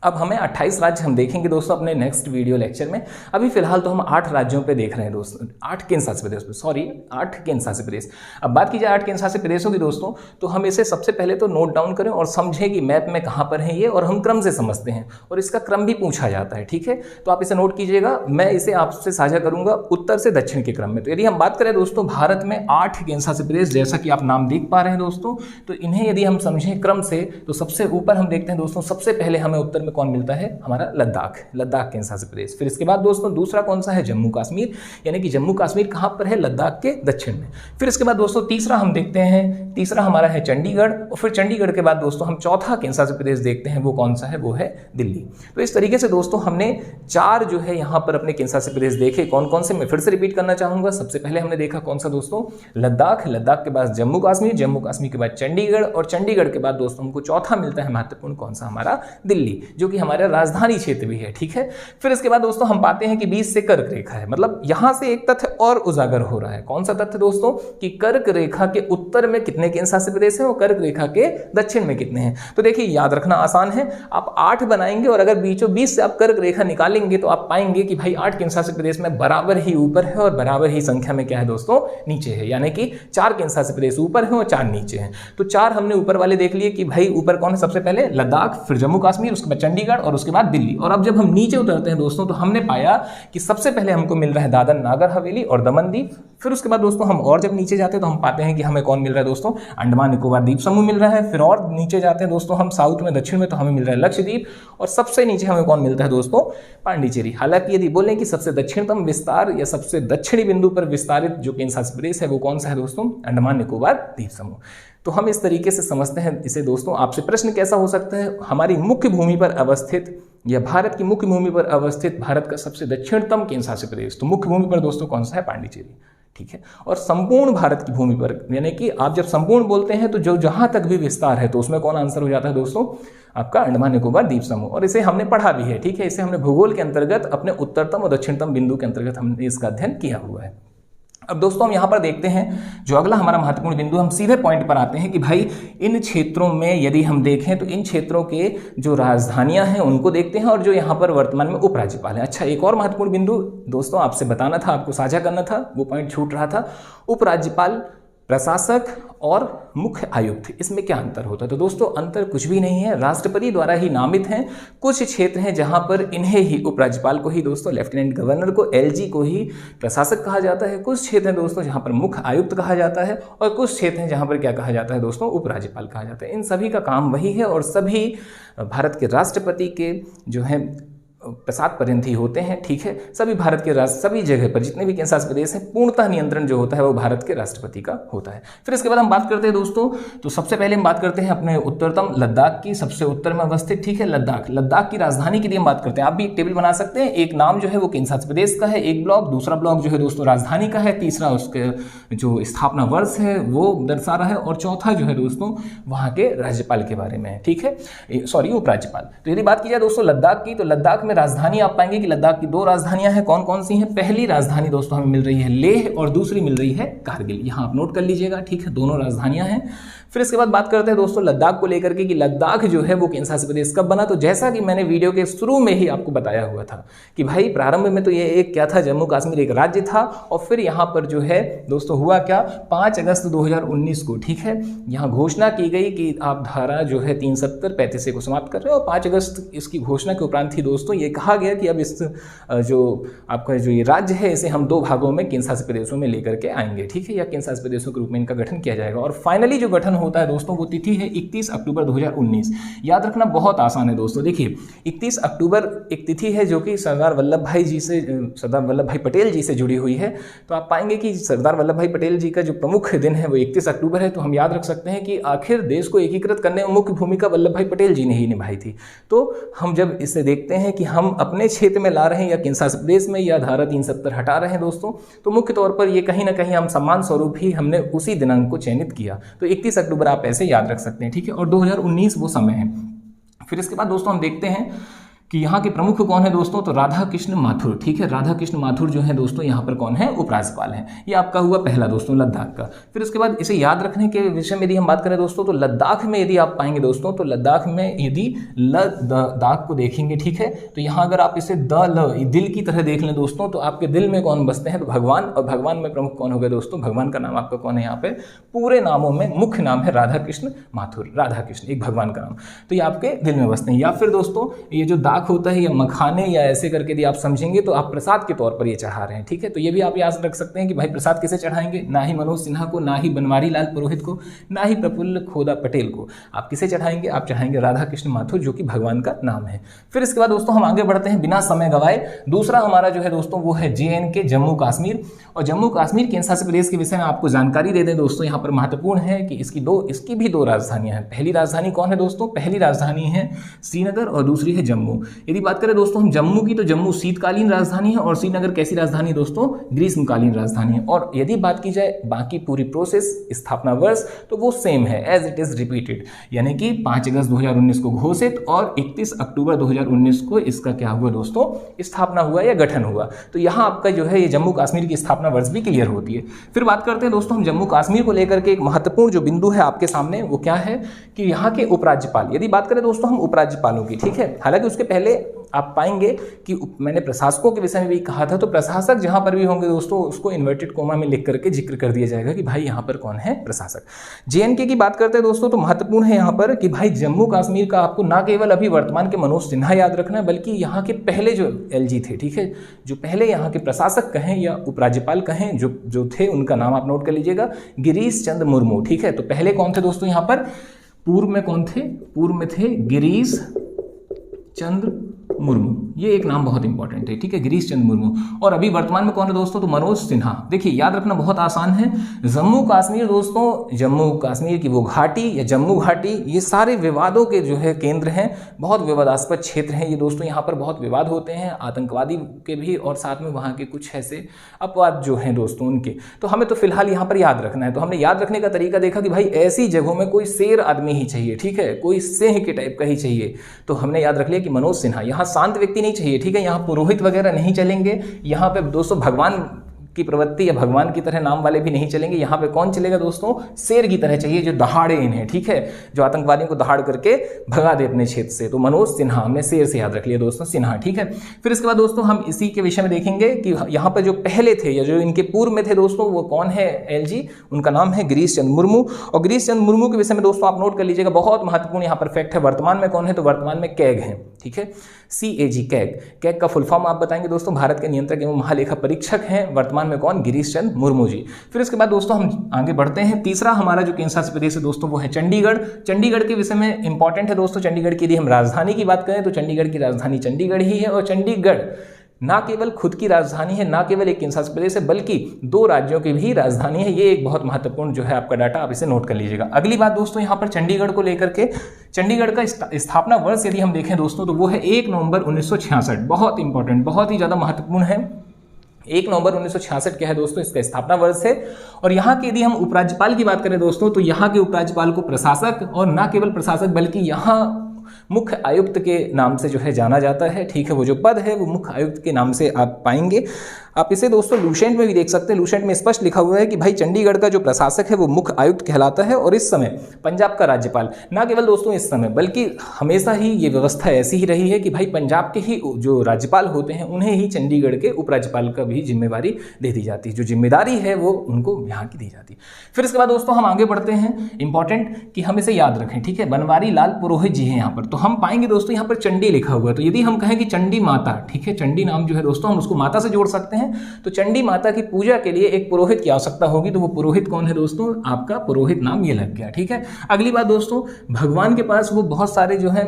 अब हमें 28 राज्य हम देखेंगे दोस्तों अपने नेक्स्ट वीडियो लेक्चर में। अभी फिलहाल तो हम 8 राज्यों पे देख रहे हैं दोस्तों, 8 केंद्र शासित प्रदेश, सॉरी 8 केंद्र शासित प्रदेश। अब बात की जाए 8 केंद्र शासित प्रदेशों की दोस्तों, तो हम इसे सबसे पहले तो नोट डाउन करें और समझें कि मैप में कहाँ पर है ये, और हम क्रम से समझते हैं और इसका क्रम भी पूछा जाता है, ठीक है। तो आप इसे नोट कीजिएगा, मैं इसे आपसे साझा करूंगा उत्तर से दक्षिण के क्रम में। तो यदि हम बात करें दोस्तों भारत में 8 केंद्र शासित प्रदेश, जैसा कि आप नाम देख पा रहे हैं दोस्तों, तो इन्हें यदि हम समझें क्रम से, तो सबसे ऊपर हम देखते हैं दोस्तों, सबसे पहले हमें उत्तर में कौन मिलता है, हमारा लद्दाख केंद्र शासित प्रदेश। फिर इसके बाद दोस्तों दूसरा कौन सा है, जम्मू कश्मीर, यानी कि जम्मू कश्मीर कहां पर है, लद्दाख के दक्षिण में। फिर इसके बाद दोस्तों तीसरा हम देखते हैं, तीसरा हमारा है चंडीगढ़, और फिर चंडीगढ़ के बाद दोस्तों हम चौथा केंद्र शासित प्रदेश देखते हैं, वो कौन सा है, वो है दिल्ली। तो इस तरीके से दोस्तों हमने 4 जो है यहाँ पर अपने केंद्र शासित प्रदेश देखे। कौन कौन से, मैं फिर से रिपीट करना चाहूंगा। सबसे पहले हमने देखा कौन सा दोस्तों, लद्दाख, लद्दाख के बाद जम्मू कश्मीर, जम्मू कश्मीर के बाद चंडीगढ़, और चंडीगढ़ के बाद दोस्तों हमको चौथा मिलता है महत्वपूर्ण, कौन सा, हमारा दिल्ली, जो कि हमारा राजधानी क्षेत्र भी है, ठीक है। फिर इसके बाद दोस्तों हम पाते हैं कि बीच से कर्क रेखा है, मतलब यहां से एक तथ्य और उजागर हो रहा है। कौन सा तथ्य दोस्तों, कि कर्क रेखा के उत्तर में कितने केंद्र शासित प्रदेश हैं और कर्क रेखा के दक्षिण में कितने हैं। तो देखिए याद रखना आसान है, आप 8 बनाएंगे और अगर बीचों बीच से आप कर्क रेखा निकालेंगे तो आप पाएंगे कि भाई 8 केंद्र शासित प्रदेश में बराबर ही ऊपर है और बराबर ही संख्या में क्या है दोस्तों, नीचे है, यानी कि 4 केंद्र शासित प्रदेश ऊपर है और 4 नीचे हैं। तो 4 हमने ऊपर वाले देख लिए कि भाई ऊपर कौन है, सबसे पहले लद्दाख, फिर जम्मू कश्मीर, उसके बाद चंडीगढ़ और उसके बाद दिल्ली। और अब जब हम नीचे उतरते हैं दोस्तों, तो हमने पाया कि सबसे पहले हमको मिल रहा है दादर नागर हवेली और दमन दीप। फिर उसके बाद दोस्तों हम और जब नीचे जाते हैं तो हम पाते हैं कि हमें कौन मिल रहा है दोस्तों, अंडमान निकोबार द्वीप समूह मिल रहा है। फिर और नीचे जाते हैं दोस्तों हम साउथ में, दक्षिण में, तो हमें मिल रहा है लक्षद्वीप, और सबसे नीचे हमें कौन मिलता है दोस्तों, पांडिचेरी। हालांकि यदि बोलें कि सबसे दक्षिणतम विस्तार या सबसे दक्षिणी बिंदु पर विस्तारित जो केंद्र शासित प्रदेश है वो कौन सा है दोस्तों, अंडमान निकोबार द्वीप समूह। तो हम इस तरीके से समझते हैं इसे दोस्तों। आपसे प्रश्न कैसा हो सकता है, हमारी मुख्य भूमि पर अवस्थित या भारत की मुख्य भूमि पर अवस्थित भारत का सबसे दक्षिणतम केंद्र शासित प्रदेश, तो मुख्य भूमि पर दोस्तों कौन सा है, पांडिचेरी, ठीक है। और संपूर्ण भारत की भूमि पर, यानी कि आप जब संपूर्ण बोलते हैं तो जो जहां तक भी विस्तार है, तो उसमें कौन आंसर हो जाता है दोस्तों, आपका अंडमान निकोबार द्वीप समूह। और इसे हमने पढ़ा भी है, ठीक है, इसे हमने भूगोल के अंतर्गत अपने उत्तरतम और दक्षिणतम बिंदु के अंतर्गत हमने इसका अध्ययन किया हुआ है। अब दोस्तों हम यहाँ पर देखते हैं जो अगला हमारा महत्वपूर्ण बिंदु, हम सीधे पॉइंट पर आते हैं कि भाई इन क्षेत्रों में यदि हम देखें तो इन क्षेत्रों के जो राजधानियां हैं उनको देखते हैं और जो यहाँ पर वर्तमान में उपराज्यपाल है। अच्छा, एक और महत्वपूर्ण बिंदु दोस्तों आपसे बताना था, आपको साझा करना था, वो पॉइंट छूट रहा था। उपराज्यपाल, प्रशासक और मुख्य आयुक्त, इसमें क्या अंतर होता है? तो दोस्तों अंतर कुछ भी नहीं है, राष्ट्रपति द्वारा ही नामित हैं। कुछ क्षेत्र हैं जहां पर इन्हें ही, उपराज्यपाल को ही दोस्तों, लेफ्टिनेंट गवर्नर को, एलजी को ही प्रशासक कहा जाता है। कुछ क्षेत्र हैं दोस्तों जहां पर मुख्य आयुक्त कहा जाता है, और कुछ क्षेत्र हैं जहां पर क्या कहा जाता है दोस्तों, उपराज्यपाल कहा जाता है। इन सभी का काम वही है और सभी भारत के राष्ट्रपति के जो है प्रसाद पर्यंत ही होते हैं, ठीक है। सभी भारत के सभी जगह पर जितने भी केंद्र शासित प्रदेश हैं पूर्णतः नियंत्रण जो होता है वो भारत के राष्ट्रपति का होता है। फिर इसके बाद हम बात करते हैं दोस्तों, तो सबसे पहले हम बात करते हैं अपने उत्तरतम लद्दाख की, सबसे उत्तर में अवस्थित, ठीक है, लद्दाख की राजधानी के लिए हम बात करते हैं। आप भी एक टेबल बना सकते हैं, एक नाम जो है वो केंद्र शासित प्रदेश का है, एक ब्लॉक, दूसरा ब्लॉक जो है दोस्तों राजधानी का है, तीसरा उसके जो स्थापना वर्ष है वो दर्शा रहा है, और चौथा जो है दोस्तों वहां के राज्यपाल के बारे में है, ठीक है, सॉरी उपराज्यपाल। तो यदि बात की जाए दोस्तों लद्दाख की, तो लद्दाख में राजधानी आप पाएंगे कि लद्दाख की 2 राजधानियां हैं। कौन कौन सी हैं? पहली राजधानी दोस्तों हमें मिल रही है लेह और दूसरी मिल रही है कारगिल। यहां आप नोट कर लीजिएगा, ठीक है, दोनों राजधानियां हैं। फिर इसके बाद बात करते हैं दोस्तों लद्दाख को लेकर के कि लद्दाख जो है वो केंद्र शासित प्रदेश कब बना। तो जैसा कि मैंने वीडियो के शुरू में ही आपको बताया हुआ था कि भाई प्रारंभ में तो ये एक क्या था, जम्मू कश्मीर एक राज्य था, और फिर यहाँ पर जो है दोस्तों हुआ क्या, 5 अगस्त 2019 को, ठीक है, यहाँ घोषणा की गई कि आप धारा जो है 370-35 को समाप्त कर रहे हो, और 5 अगस्त इसकी घोषणा के उपरांत ही दोस्तों ये कहा गया कि अब इस जो आपका जो ये राज्य है इसे हम 2 भागों में केंद्र शासित प्रदेशों में लेकर के आएंगे, ठीक है, या केंद्र शासित प्रदेशों के रूप में इनका गठन किया जाएगा। और फाइनली जो गठन होता है दोस्तों वो तिथि है 31 अक्टूबर 2019। याद रखना बहुत आसान है दोस्तों। देखिए 31 अक्टूबर एक तिथि है जो कि सरदार वल्लभ भाई पटेल जी से जुड़ी हुई है। तो आप पाएंगे कि सरदार वल्लभ भाई पटेल जी का जो प्रमुख दिन है वो 31 अक्टूबर है। तो हम याद रख सकते हैं कि आखिर देश को एकीकृत करने में मुख्य भूमिका वल्लभ भाई पटेल जी ने ही निभाई थी। तो हम जब इसे देखते हैं कि हम अपने क्षेत्र में ला रहे हैं या केंद्र शासित प्रदेश में या धारा 370 हटा रहे हैं दोस्तों, तो मुख्य तौर पर ये कहीं ना कहीं हम सम्मान स्वरूप ही हमने उसी दिनांक को चयनित किया। तो 31 अक्टूबर आप ऐसे याद रख सकते हैं, ठीक है, और 2019 वो समय है। फिर इसके बाद दोस्तों हम देखते हैं कि यहाँ के प्रमुख कौन है दोस्तों, तो राधा कृष्ण माथुर, ठीक है, राधा कृष्ण माथुर जो है दोस्तों यहाँ पर कौन है, उपराज्यपाल हैं। ये आपका हुआ पहला दोस्तों लद्दाख का। फिर उसके बाद इसे याद रखने के विषय में यदि हम बात करें दोस्तों, तो लद्दाख में यदि आप पाएंगे दोस्तों, तो लद्दाख में यदि लद्दाख को देखेंगे, ठीक है, तो यहाँ अगर आप इसे दिल की तरह देख लें दोस्तों, तो आपके दिल में कौन बसते हैं, तो भगवान, और भगवान में प्रमुख कौन हो गए दोस्तों, भगवान का नाम आपका कौन है यहाँ पे, पूरे नामों में मुख्य नाम है राधा कृष्ण माथुर, राधा कृष्ण एक भगवान का नाम, तो ये आपके दिल में बसते हैं। या फिर दोस्तों ये जो दाख होता है या खाने या ऐसे करके यदि आप समझेंगे तो आप प्रसाद के तौर पर ये चढ़ा रहे हैं, ठीक है। तो ये भी आप याद रख सकते हैं कि भाई प्रसाद किसे चढ़ाएंगे, ना ही मनोज सिन्हा को, ना ही बनवारी लाल पुरोहित को, ना ही प्रफुल्ल खोदा पटेल को। आप किसे चढ़ाएंगे, आप चढ़ाएंगे राधा कृष्ण माथुर जो कि भगवान का नाम है। फिर इसके बाद दोस्तों हम आगे बढ़ते हैं बिना समय गवाए। दूसरा हमारा जो है दोस्तों वो है JNK, जम्मू कश्मीर। और जम्मू कश्मीर केंद्र शासित प्रदेश के विषय में आपको जानकारी दे दें दोस्तों, यहाँ पर महत्वपूर्ण है कि इसकी भी 2 राजधानियां हैं। पहली राजधानी कौन है दोस्तों, पहली राजधानी है श्रीनगर और दूसरी है जम्मू। यदि बात करें दोस्तों हम जम्मू की, तो जम्मू शीतकालीन राजधानी है और श्रीनगर कैसी राजधानी है दोस्तों, ग्रीष्मकालीन राजधानी है। और यदि बात की जाए बाकी पूरी प्रोसेस, स्थापना वर्ष, तो वो सेम है, एज इट इज रिपीटेड, यानी कि 5 अगस्त 2019 को घोषित और 31 अक्टूबर 2019 को इसका क्या हुआ दोस्तों, स्थापना हुआ या गठन हुआ। तो यहाँ आपका जो है ये जम्मू कश्मीर की स्थापना वर्ष भी क्लियर होती है। फिर बात करते हैं दोस्तों हम जम्मू कश्मीर को लेकर के एक महत्वपूर्ण जो बिंदु है आपके सामने, वो क्या है कि यहाँ के उपराज्यपाल। यदि बात करें दोस्तों हम उपराज्यपालों की, ठीक है, हालांकि उसके पहले आप पाएंगे कि मैंने प्रशासकों के विषय में भी कहा था, तो प्रशासक जहां पर भी होंगे दोस्तों उसको इन्वर्टेड कोमा में लिख करके जिक्र कर दिया जाएगा कि भाई यहाँ पर कौन है, प्रशासक। JNK की बात करते हैं दोस्तों, तो महत्वपूर्ण है यहाँ पर कि भाई जम्मू कश्मीर का आपको ना केवल अभी वर्तमान के मनोज सिन्हा याद रखना है, बल्कि यहाँ के पहले जो LG थे, ठीक है, जो पहले यहाँ के प्रशासक कहें या उपराज्यपाल कहें जो थे, उनका नाम आप नोट कर लीजिएगा, गिरीश चंद्र मुर्मू, ठीक है। तो पहले कौन थे दोस्तों यहाँ पर, पूर्व में कौन थे, पूर्व में थे गिरीश चंद्र मुर्मू, ये एक नाम बहुत इंपॉर्टेंट है, ठीक है, गिरीश चंद्र मुर्मू। और अभी वर्तमान में कौन है दोस्तों, तो मनोज सिन्हा। देखिए याद रखना बहुत आसान है, जम्मू कश्मीर दोस्तों, जम्मू कश्मीर की वो घाटी या जम्मू घाटी, ये सारे विवादों के जो है केंद्र हैं, बहुत विवादास्पद क्षेत्र हैं ये दोस्तों। यहाँ पर बहुत विवाद होते हैं आतंकवादी के भी, और साथ में वहाँ के कुछ ऐसे अपवाद जो हैं दोस्तों उनके। तो हमें तो फिलहाल यहाँ पर याद रखना है। तो हमने याद रखने का तरीका देखा कि भाई ऐसी जगहों में कोई शेर आदमी ही चाहिए, ठीक है, कोई सिंह के टाइप का ही चाहिए। तो हमने याद रख लिया कि मनोज सिन्हा, यहाँ शांत व्यक्ति नहीं चाहिए, ठीक है, यहाँ पुरोहित वगैरह नहीं चलेंगे, यहाँ पे दोस्तों भगवान की प्रवृत्ति या भगवान की तरह नाम वाले भी नहीं चलेंगे। यहाँ पे कौन चलेगा दोस्तों, शेर की तरह चाहिए, जो दहाड़े इन्हें, ठीक है, जो आतंकवादियों को दहाड़ करके भगा दे अपने क्षेत्र से। तो मनोज सिन्हा, हमने शेर से याद रख लिया दोस्तों, सिन्हा, ठीक है। फिर इसके बाद दोस्तों हम इसी के विषय में देखेंगे कि यहाँ पर जो पहले थे या जो इनके पूर्व में थे दोस्तों, वो कौन है, LG, उनका नाम है गिरीश चंद्र मुर्मू। और गिरीश चंद्र मुर्मू के विषय में दोस्तों आप नोट कर लीजिएगा, बहुत महत्वपूर्ण यहाँ पर फैक्ट है, वर्तमान में कौन है, तो वर्तमान में कैग है, ठीक है, CAG कैग। कैग का फुल फॉर्म आप बताएंगे दोस्तों। भारत के नियंत्रक एवं महालेखा परीक्षक हैं वर्तमान में कौन? गिरीश चंद्र मुर्मू जी। फिर इसके बाद दोस्तों हम आगे बढ़ते हैं। तीसरा हमारा जो केंद्र शासित प्रदेश है दोस्तों वो है चंडीगढ़। चंडीगढ़ के विषय में इंपॉर्टेंट है दोस्तों। चंडीगढ़ की यदि हम राजधानी की बात करें तो चंडीगढ़ की राजधानी चंडीगढ़ ही है, और चंडीगढ़ ना केवल खुद की राजधानी है, ना केवल एक केंद्र शासित प्रदेश है, बल्कि 2 राज्यों की भी राजधानी है। ये एक बहुत महत्वपूर्ण जो है आपका डाटा, आप इसे नोट कर लीजिएगा। अगली बात दोस्तों यहाँ पर चंडीगढ़ को लेकर के, चंडीगढ़ का स्थापना वर्ष यदि हम देखें दोस्तों तो वो है 1 नवंबर 1966। बहुत इंपॉर्टेंट, बहुत ही ज़्यादा महत्वपूर्ण है। 1 नवंबर 1966 क्या है दोस्तों? इसका स्थापना वर्ष है। और यहाँ के यदि हम उपराज्यपाल की बात करें दोस्तों तो यहाँ के उपराज्यपाल को प्रशासक, और ना केवल प्रशासक बल्कि यहाँ मुख्य आयुक्त के नाम से जो है जाना जाता है, ठीक है। वो जो पद है वो मुख्य आयुक्त के नाम से आप पाएंगे। आप इसे दोस्तों लूसेंट में भी देख सकते हैं। लूसेंट में स्पष्ट लिखा हुआ है कि भाई चंडीगढ़ का जो प्रशासक है वो मुख्य आयुक्त कहलाता है, और इस समय पंजाब का राज्यपाल, ना केवल दोस्तों इस समय बल्कि हमेशा ही ये व्यवस्था ऐसी ही रही है कि भाई पंजाब के ही जो राज्यपाल होते हैं उन्हें ही चंडीगढ़ के उपराज्यपाल का भी जिम्मेवारी दे दी जाती है। जो जिम्मेदारी है वो उनको यहाँ की दी जाती है। फिर इसके बाद दोस्तों हम आगे बढ़ते हैं। इंपॉर्टेंट कि हम इसे याद रखें, ठीक है। बनवारी लाल पुरोहित जी हैं यहाँ पर, तो हम पाएंगे दोस्तों यहाँ पर चंडी लिखा हुआ है। तो यदि हम कहें कि चंडी माता, ठीक है, चंडी नाम जो है दोस्तों हम उसको माता से जोड़ सकते हैं, तो चंडी माता की पूजा के लिए एक पुरोहित की आवश्यकता होगी। तो वो पुरोहित कौन है दोस्तों? आपका पुरोहित नाम ये लग गया, ठीक है। अगली बात दोस्तों, भगवान के पास वो बहुत सारे जो है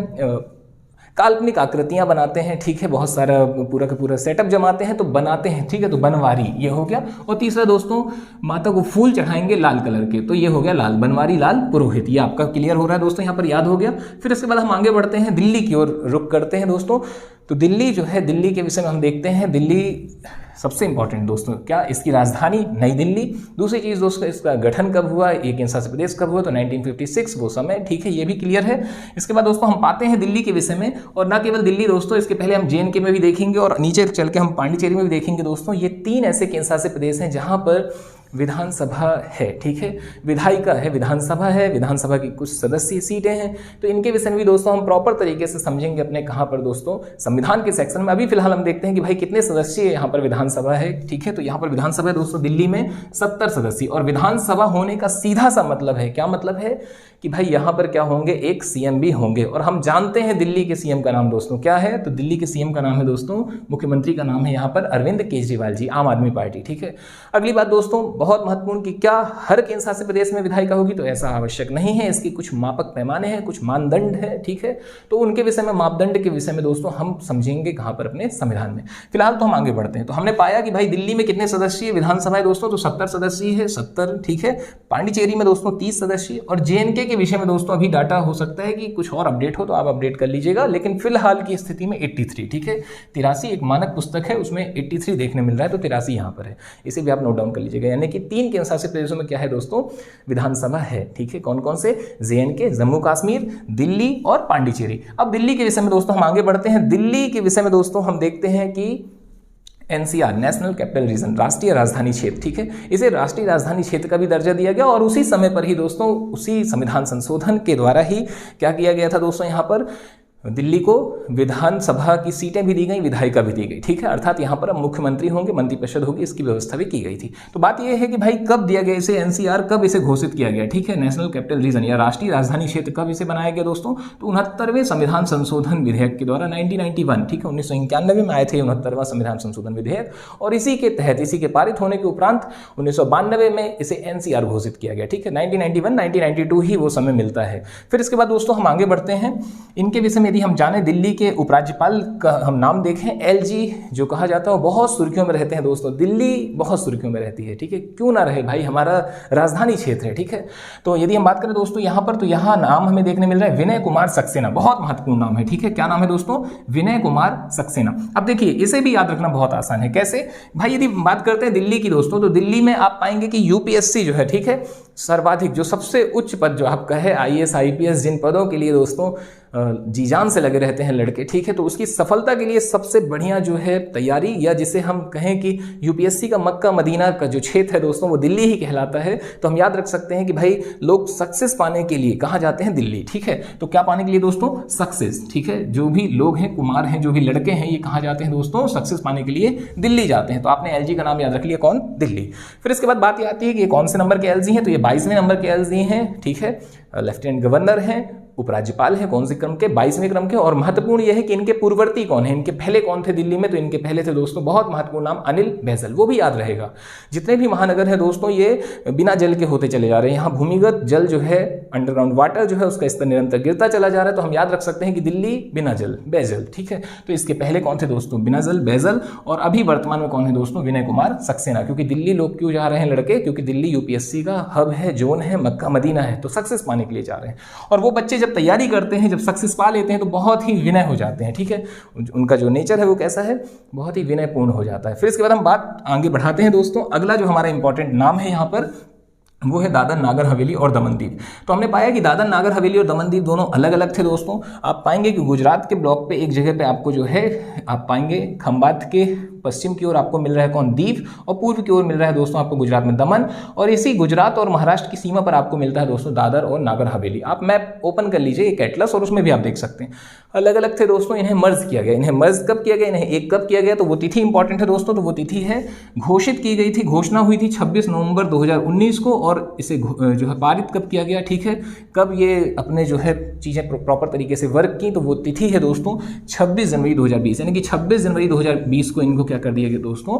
काल्पनिक आकृतियां बनाते हैं, ठीक है। बहुत सारा पूरा का पूरा सेटअप जमाते हैं तो बनाते हैं, ठीक है। तो बनवारी ये हो गया। और तीसरा दोस्तों, माता को फूल चढ़ाएंगे लाल कलर के, तो ये हो गया लाल, बनवारी लाल पुरोहित। ये आपका क्लियर हो रहा है दोस्तों, यहाँ पर याद हो गया। फिर इसके बाद हम आगे बढ़ते हैं, दिल्ली की ओर रुख करते हैं दोस्तों। तो दिल्ली जो है, दिल्ली के विषय में हम देखते हैं। दिल्ली सबसे इंपॉर्टेंट दोस्तों, क्या इसकी राजधानी नई दिल्ली। दूसरी चीज़ दोस्तों, इसका गठन कब हुआ, एक केंद्र शासित प्रदेश कब हुआ, तो 1956 वो समय, ठीक है। ये भी क्लियर है। इसके बाद दोस्तों हम पाते हैं दिल्ली के विषय में, और ना केवल दिल्ली दोस्तों, इसके पहले हम JNK में भी देखेंगे और नीचे चल के हम पांडिचेरी में भी देखेंगे दोस्तों। ये 3 ऐसे केंद्र शासित प्रदेश हैं जहाँ पर विधानसभा है, ठीक है। विधायिका है, विधानसभा है, विधानसभा की कुछ सदस्यीय सीटें हैं। तो इनके विषय में भी दोस्तों हम प्रॉपर तरीके से समझेंगे अपने कहाँ पर दोस्तों, संविधान के सेक्शन में। अभी फिलहाल हम देखते हैं कि भाई कितने सदस्यीय यहाँ पर विधानसभा है, ठीक है। तो यहाँ पर विधानसभा है दोस्तों दिल्ली में 70 सदस्य। और विधानसभा होने का सीधा सा मतलब है, क्या मतलब है कि भाई यहाँ पर क्या होंगे, एक CM भी होंगे। और हम जानते हैं दिल्ली के CM का नाम दोस्तों क्या है, तो दिल्ली के CM का नाम है दोस्तों, मुख्यमंत्री का नाम है यहाँ पर अरविंद केजरीवाल जी, आम आदमी पार्टी, ठीक है। अगली बात दोस्तों बहुत महत्वपूर्ण कि क्या हर केंद्र शासित प्रदेश में विधायिका होगी, तो ऐसा आवश्यक नहीं है। इसकी कुछ मापक पैमाने हैं, कुछ मानदंड है, ठीक है। तो उनके विषय में, मापदंड के विषय में दोस्तों हम समझेंगे कहाँ पर, अपने संविधान में। फिलहाल तो हम आगे बढ़ते हैं। तो हमने पाया कि भाई दिल्ली में कितने सदस्य विधानसभा है दोस्तों, तो 70 सदस्य है, 70, ठीक है। पांडिचेरी में दोस्तों 30 सदस्य। और JNK के विषय में दोस्तों अभी डाटा हो सकता है कि कुछ और अपडेट हो तो आप अपडेट कर लीजिएगा, लेकिन फिलहाल की स्थिति में 83, ठीक है। 83 एक मानक पुस्तक है, उसमें 83 देखने मिल रहा है, तो 83 यहाँ पर है। इसे भी आप नोट डाउन कर लीजिएगा। यानी कि 3 केंद्र शासित प्रदेशों में क्या है दोस्तों, विधानसभा है, ठीक है। कौन कौन से? JNK, जम्मू कश्मीर, दिल्ली और पांडिचेरी। अब दिल्ली के विषय में दोस्तों हम आगे बढ़ते हैं। दिल्ली के विषय में दोस्तों हम देखते हैं कि NCR, नेशनल कैपिटल रीजन, राष्ट्रीय राजधानी क्षेत्र, ठीक है। इसे राष्ट्रीय राजधानी क्षेत्र का भी दर्जा दिया गया, और उसी समय पर ही दोस्तों, उसी संविधान संशोधन के द्वारा ही क्या किया गया था दोस्तों, यहाँ पर दिल्ली को विधानसभा की सीटें भी दी गई, विधायिका भी दी गई, ठीक है। अर्थात यहाँ पर अब मुख्यमंत्री होंगे, मंत्रिपरिषद होगी, इसकी व्यवस्था भी की गई थी। तो बात यह है कि भाई कब दिया गया इसे NCR, कब इसे घोषित किया गया, ठीक है। नेशनल कैपिटल रीजन या राष्ट्रीय राजधानी क्षेत्र कब इसे बनाया गया दोस्तों, तो 69वें संविधान संशोधन विधेयक के द्वारा 1991, ठीक है। 1991 में आए थे 69वां संविधान संशोधन विधेयक, और इसी के तहत, इसी के पारित होने के उपरांत 1992 में इसे NCR घोषित किया गया, ठीक है। 1991, 1992 ही वो समय मिलता है। फिर इसके बाद दोस्तों हम आगे बढ़ते हैं। इनके विषय में यदि हम जाने, दिल्ली के उपराज्यपाल का हम नाम देखें, LG जो कहा जाता है, बहुत सुर्खियों में रहते हैं दोस्तों। दिल्ली बहुत सुर्खियों में रहती है, ठीक है। क्यों ना रहे भाई, हमारा राजधानी क्षेत्र है, ठीक है। तो यदि हम बात करें दोस्तों यहाँ पर, तो यहाँ नाम हमें देखने मिल रहा है विनय कुमार सक्सेना, बहुत महत्वपूर्ण नाम है, ठीक है। क्या नाम है दोस्तों? विनय कुमार सक्सेना। अब देखिए, इसे भी याद रखना बहुत आसान है। कैसे भाई, यदि बात करते हैं दिल्ली की दोस्तों, तो दिल्ली में आप पाएंगे कि UPSC जो है, ठीक है, सर्वाधिक जो सबसे उच्च पद जो आपका है, IAS IPS, जिन पदों के लिए दोस्तों जी जान से लगे रहते हैं लड़के, ठीक है। तो उसकी सफलता के लिए सबसे बढ़िया जो है तैयारी, या जिसे हम कहें कि UPSC का मक्का मदीना का जो क्षेत्र है दोस्तों, वो दिल्ली ही कहलाता है। तो हम याद रख सकते हैं कि भाई लोग सक्सेस पाने के लिए कहाँ जाते हैं? दिल्ली, ठीक है। तो क्या पाने के लिए दोस्तों? सक्सेस, ठीक है। जो भी लोग हैं, कुमार हैं, जो भी लड़के हैं, ये कहाँ जाते हैं दोस्तों? सक्सेस पाने के लिए दिल्ली जाते हैं। तो आपने LG का नाम याद रख लिया, कौन? दिल्ली। फिर इसके बाद बात ये आती है कि ये कौन से नंबर के LG हैं, तो ये 22वें नंबर के LG हैं, ठीक है। लेफ्टिनेंट गवर्नर हैं, उपराज्यपाल है कौन से क्रम के, 22वें क्रम के। और महत्वपूर्ण यह है कि इनके पूर्ववर्ती कौन है, इनके पहले कौन थे दिल्ली में, तो इनके पहले थे दोस्तों बहुत महत्वपूर्ण नाम अनिल बैजल, वो भी याद रहेगा। जितने भी महानगर है दोस्तों ये बिना जल के होते चले जा रहे हैं, यहाँ भूमिगत जल जो है, अंडरग्राउंड वाटर जो है उसका स्तर निरंतर गिरता चला जा रहा है, तो हम याद रख सकते हैं कि दिल्ली बिना जल, बैजल, ठीक है। तो इसके पहले कौन थे दोस्तों, बिना जल, बैजल। और अभी वर्तमान में कौन है दोस्तों, विनय कुमार सक्सेना। क्योंकि दिल्ली लोग क्यों जा रहे हैं लड़के, क्योंकि दिल्ली यूपीएससी का हब है, जोन है, मक्का मदीना है, तो सक्सेस पाने के लिए जा रहे हैं। और वो बच्चे जब तैयारी करते हैं, जब सक्सेस पा लेते हैं तो बहुत ही विनय हो जाते हैं, ठीक है। उनका जो नेचर है वो कैसा है, बहुत ही विनयपूर्ण हो जाता है। फिर इसके बाद हम बात आगे बढ़ाते हैं दोस्तों। अगला जो हमारा इंपॉर्टेंट नाम है यहाँ पर वो है दादर नागर हवेली और दमनदीप। तो हमने पाया कि दादर नागर हवेली और दमनदीप दोनों अलग अलग थे दोस्तों। आप पाएंगे कि गुजरात के ब्लॉक पे एक जगह पे आपको जो है आप पाएंगे खंबात के पश्चिम की ओर आपको मिल रहा है कौन, दीव, और पूर्व की ओर मिल रहा है दोस्तों आपको गुजरात में दमन, और इसी गुजरात और महाराष्ट्र की सीमा पर आपको मिलता है दोस्तों दादर और नागर हवेली। आप मैप ओपन कर लीजिए एक एटलस, और उसमें भी आप देख सकते हैं अलग अलग थे दोस्तों। इन्हें मर्ज किया गया, इन्हें मर्ज कब किया गया, इन्हें एक कब किया गया, तो वो तिथि इंपॉर्टेंट है दोस्तों। तो वो तिथि है घोषित की गई थी, घोषणा हुई थी 26 नवंबर 2019 को, और इसे जो है पारित कब किया गया, ठीक है, कब ये अपने जो है चीज़ें प्रॉपर तरीके से वर्क की, तो वो तिथि है दोस्तों 26 जनवरी 2020, यानी कि 26 जनवरी 2020 को इनको क्या कर दिया गया दोस्तों,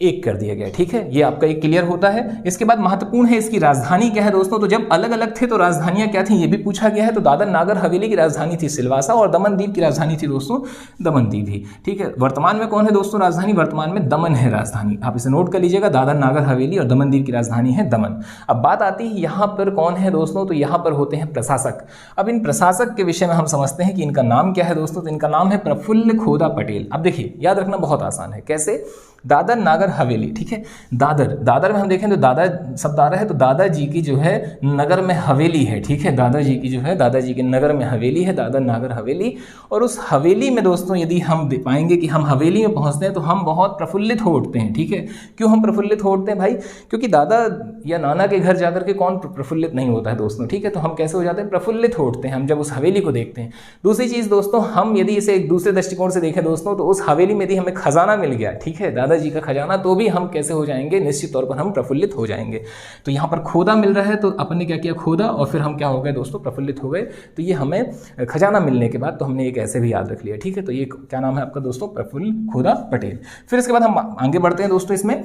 एक कर दिया गया, ठीक है। ये आपका एक क्लियर होता है। इसके बाद महत्वपूर्ण है इसकी राजधानी क्या है दोस्तों। तो जब अलग अलग थे तो राजधानियां क्या थी ये भी पूछा गया है। तो दादर नागर हवेली की राजधानी थी सिलवासा, और दमनदीप की राजधानी थी दोस्तों दमनदीप ही, ठीक है। वर्तमान में कौन है दोस्तों राजधानी, वर्तमान में दमन है राजधानी, आप इसे नोट कर लीजिएगा। दादर नागर हवेली और दमनदीप की राजधानी है दमन। अब बात आती है यहाँ पर कौन है दोस्तों, तो यहाँ पर होते हैं प्रशासक। अब इन प्रशासक के विषय में हम समझते हैं कि इनका नाम क्या है दोस्तों, तो इनका नाम है प्रफुल्ल खोदा पटेल। अब देखिए याद रखना बहुत आसान है, कैसे, दादर नागर हवेली, ठीक है। दादर में हम देखें तो दादा शब्द आ रहा है, तो दादाजी की जो है नगर में हवेली है, ठीक है। दादाजी की जो है, दादाजी के नगर में हवेली है, दादर नागर हवेली। और उस हवेली में दोस्तों यदि हम पाएंगे कि हम हवेली में पहुंचते हैं तो हम बहुत प्रफुल्लित हो उठते हैं, ठीक है। क्यों हम प्रफुल्लित हो उठते हैं भाई, क्योंकि दादा या नाना के घर जाकर के कौन प्रफुल्लित नहीं होता है दोस्तों, ठीक है। तो हम कैसे हो जाते हैं, प्रफुल्लित हो उठते हैं हम जब उस हवेली को देखते हैं। दूसरी चीज़ दोस्तों, हम यदि इसे एक दूसरे दृष्टिकोण से देखें दोस्तों, तो उस हवेली में यदि हमें खजाना मिल गया, ठीक है, दादाजी का खजाना, तो भी हम कैसे हो जाएंगे, निश्चित तौर पर हम प्रफुल्लित हो जाएंगे। तो यहाँ पर खोदा मिल रहा है, तो अपन ने क्या किया, खोदा, और फिर हम क्या हो गए दोस्तों, प्रफुल्लित हो गए। तो ये हमें खजाना मिलने के बाद तो हमने एक ऐसे भी याद रख लिया, ठीक है। तो ये क्या नाम है आपका दोस्तों, प्रफुल्ल खोदा पटेल। फिर इसके बाद हम आगे बढ़ते हैं दोस्तों। इसमें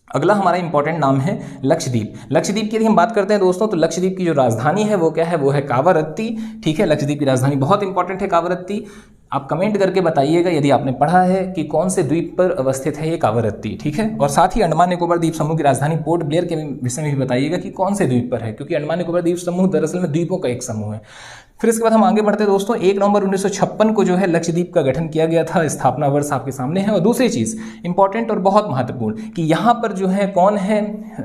अगला हमारा इंपॉर्टेंट नाम है लक्षद्वीप। लक्षद्वीप की यदि हम बात करते हैं दोस्तों, तो लक्षद्वीप की जो राजधानी है वो क्या है, वो है कावारत्ती, ठीक है। लक्षद्वीप की राजधानी बहुत इंपॉर्टेंट है कावारत्ती। आप कमेंट करके बताइएगा यदि आपने पढ़ा है कि कौन से द्वीप पर अवस्थित है ये कावारत्ती, ठीक है। और साथ ही अंडमान निकोबार द्वीप समूह की राजधानी पोर्ट ब्लेयर के विषय में भी बताइएगा कि कौन से द्वीप पर है, क्योंकि अंडमान निकोबार द्वीप समूह दरअसल में द्वीपों का एक समूह है। फिर इसके बाद हम आगे बढ़ते हैं दोस्तों। 1 नवंबर 1956 को जो है लक्षद्वीप का गठन किया गया था, स्थापना वर्ष आपके सामने है। और दूसरी चीज़ इंपॉर्टेंट और बहुत महत्वपूर्ण कि यहाँ पर जो है कौन है,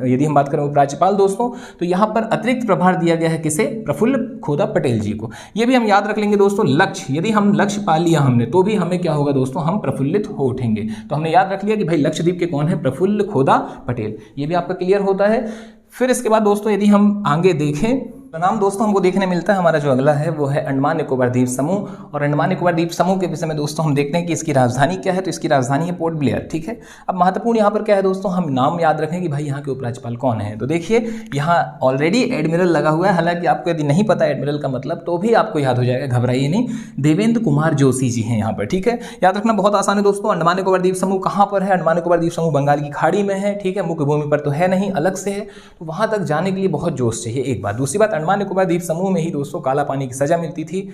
यदि हम बात करें उपराज्यपाल दोस्तों, तो यहाँ पर अतिरिक्त प्रभार दिया गया है किसे, प्रफुल्ल खोदा पटेल जी को। ये भी हम याद रख लेंगे दोस्तों। लक्ष्य, यदि हम लक्ष्य पा लिया हमने, तो भी हमें क्या होगा दोस्तों, हम प्रफुल्लित हो उठेंगे। तो हमने याद रख लिया कि भाई लक्षद्वीप के कौन है, प्रफुल्ल खोदा पटेल, ये भी आपका क्लियर होता है। फिर इसके बाद दोस्तों यदि हम आगे देखें तो नाम दोस्तों हमको देखने मिलता है, हमारा जो अगला है वो है अंडमान निकोबार द्वीप समूह। और अंडमान निकोबार द्वीप समूह के विषय में दोस्तों हम देखते हैं कि इसकी राजधानी क्या है, तो इसकी राजधानी है पोर्ट ब्लेयर, ठीक है। अब महत्वपूर्ण यहाँ पर क्या है दोस्तों, हम नाम याद रखें कि भाई यहाँ के उपराज्यपाल कौन है। तो देखिए यहाँ ऑलरेडी एडमिरल लगा हुआ है, हालांकि आपको यदि नहीं पता एडमिरल का मतलब तो भी आपको याद हो जाएगा, घबराइए नहीं। देवेंद्र कुमार जोशी जी हैं यहाँ पर, ठीक है। याद रखना बहुत आसान है दोस्तों। अंडमान निकोबार द्वीप समूह कहाँ पर है, अंडमान निकोबार द्वीप समूह बंगाल की खाड़ी में है, ठीक है। मुख्य भूमि पर तो है नहीं, अलग से है, तो वहाँ तक जाने के लिए बहुत जोश चाहिए, एक बात। दूसरी बात, अंडमान निकोबार द्वीप समूह में ही दोस्तों काला पानी की सजा मिलती थी।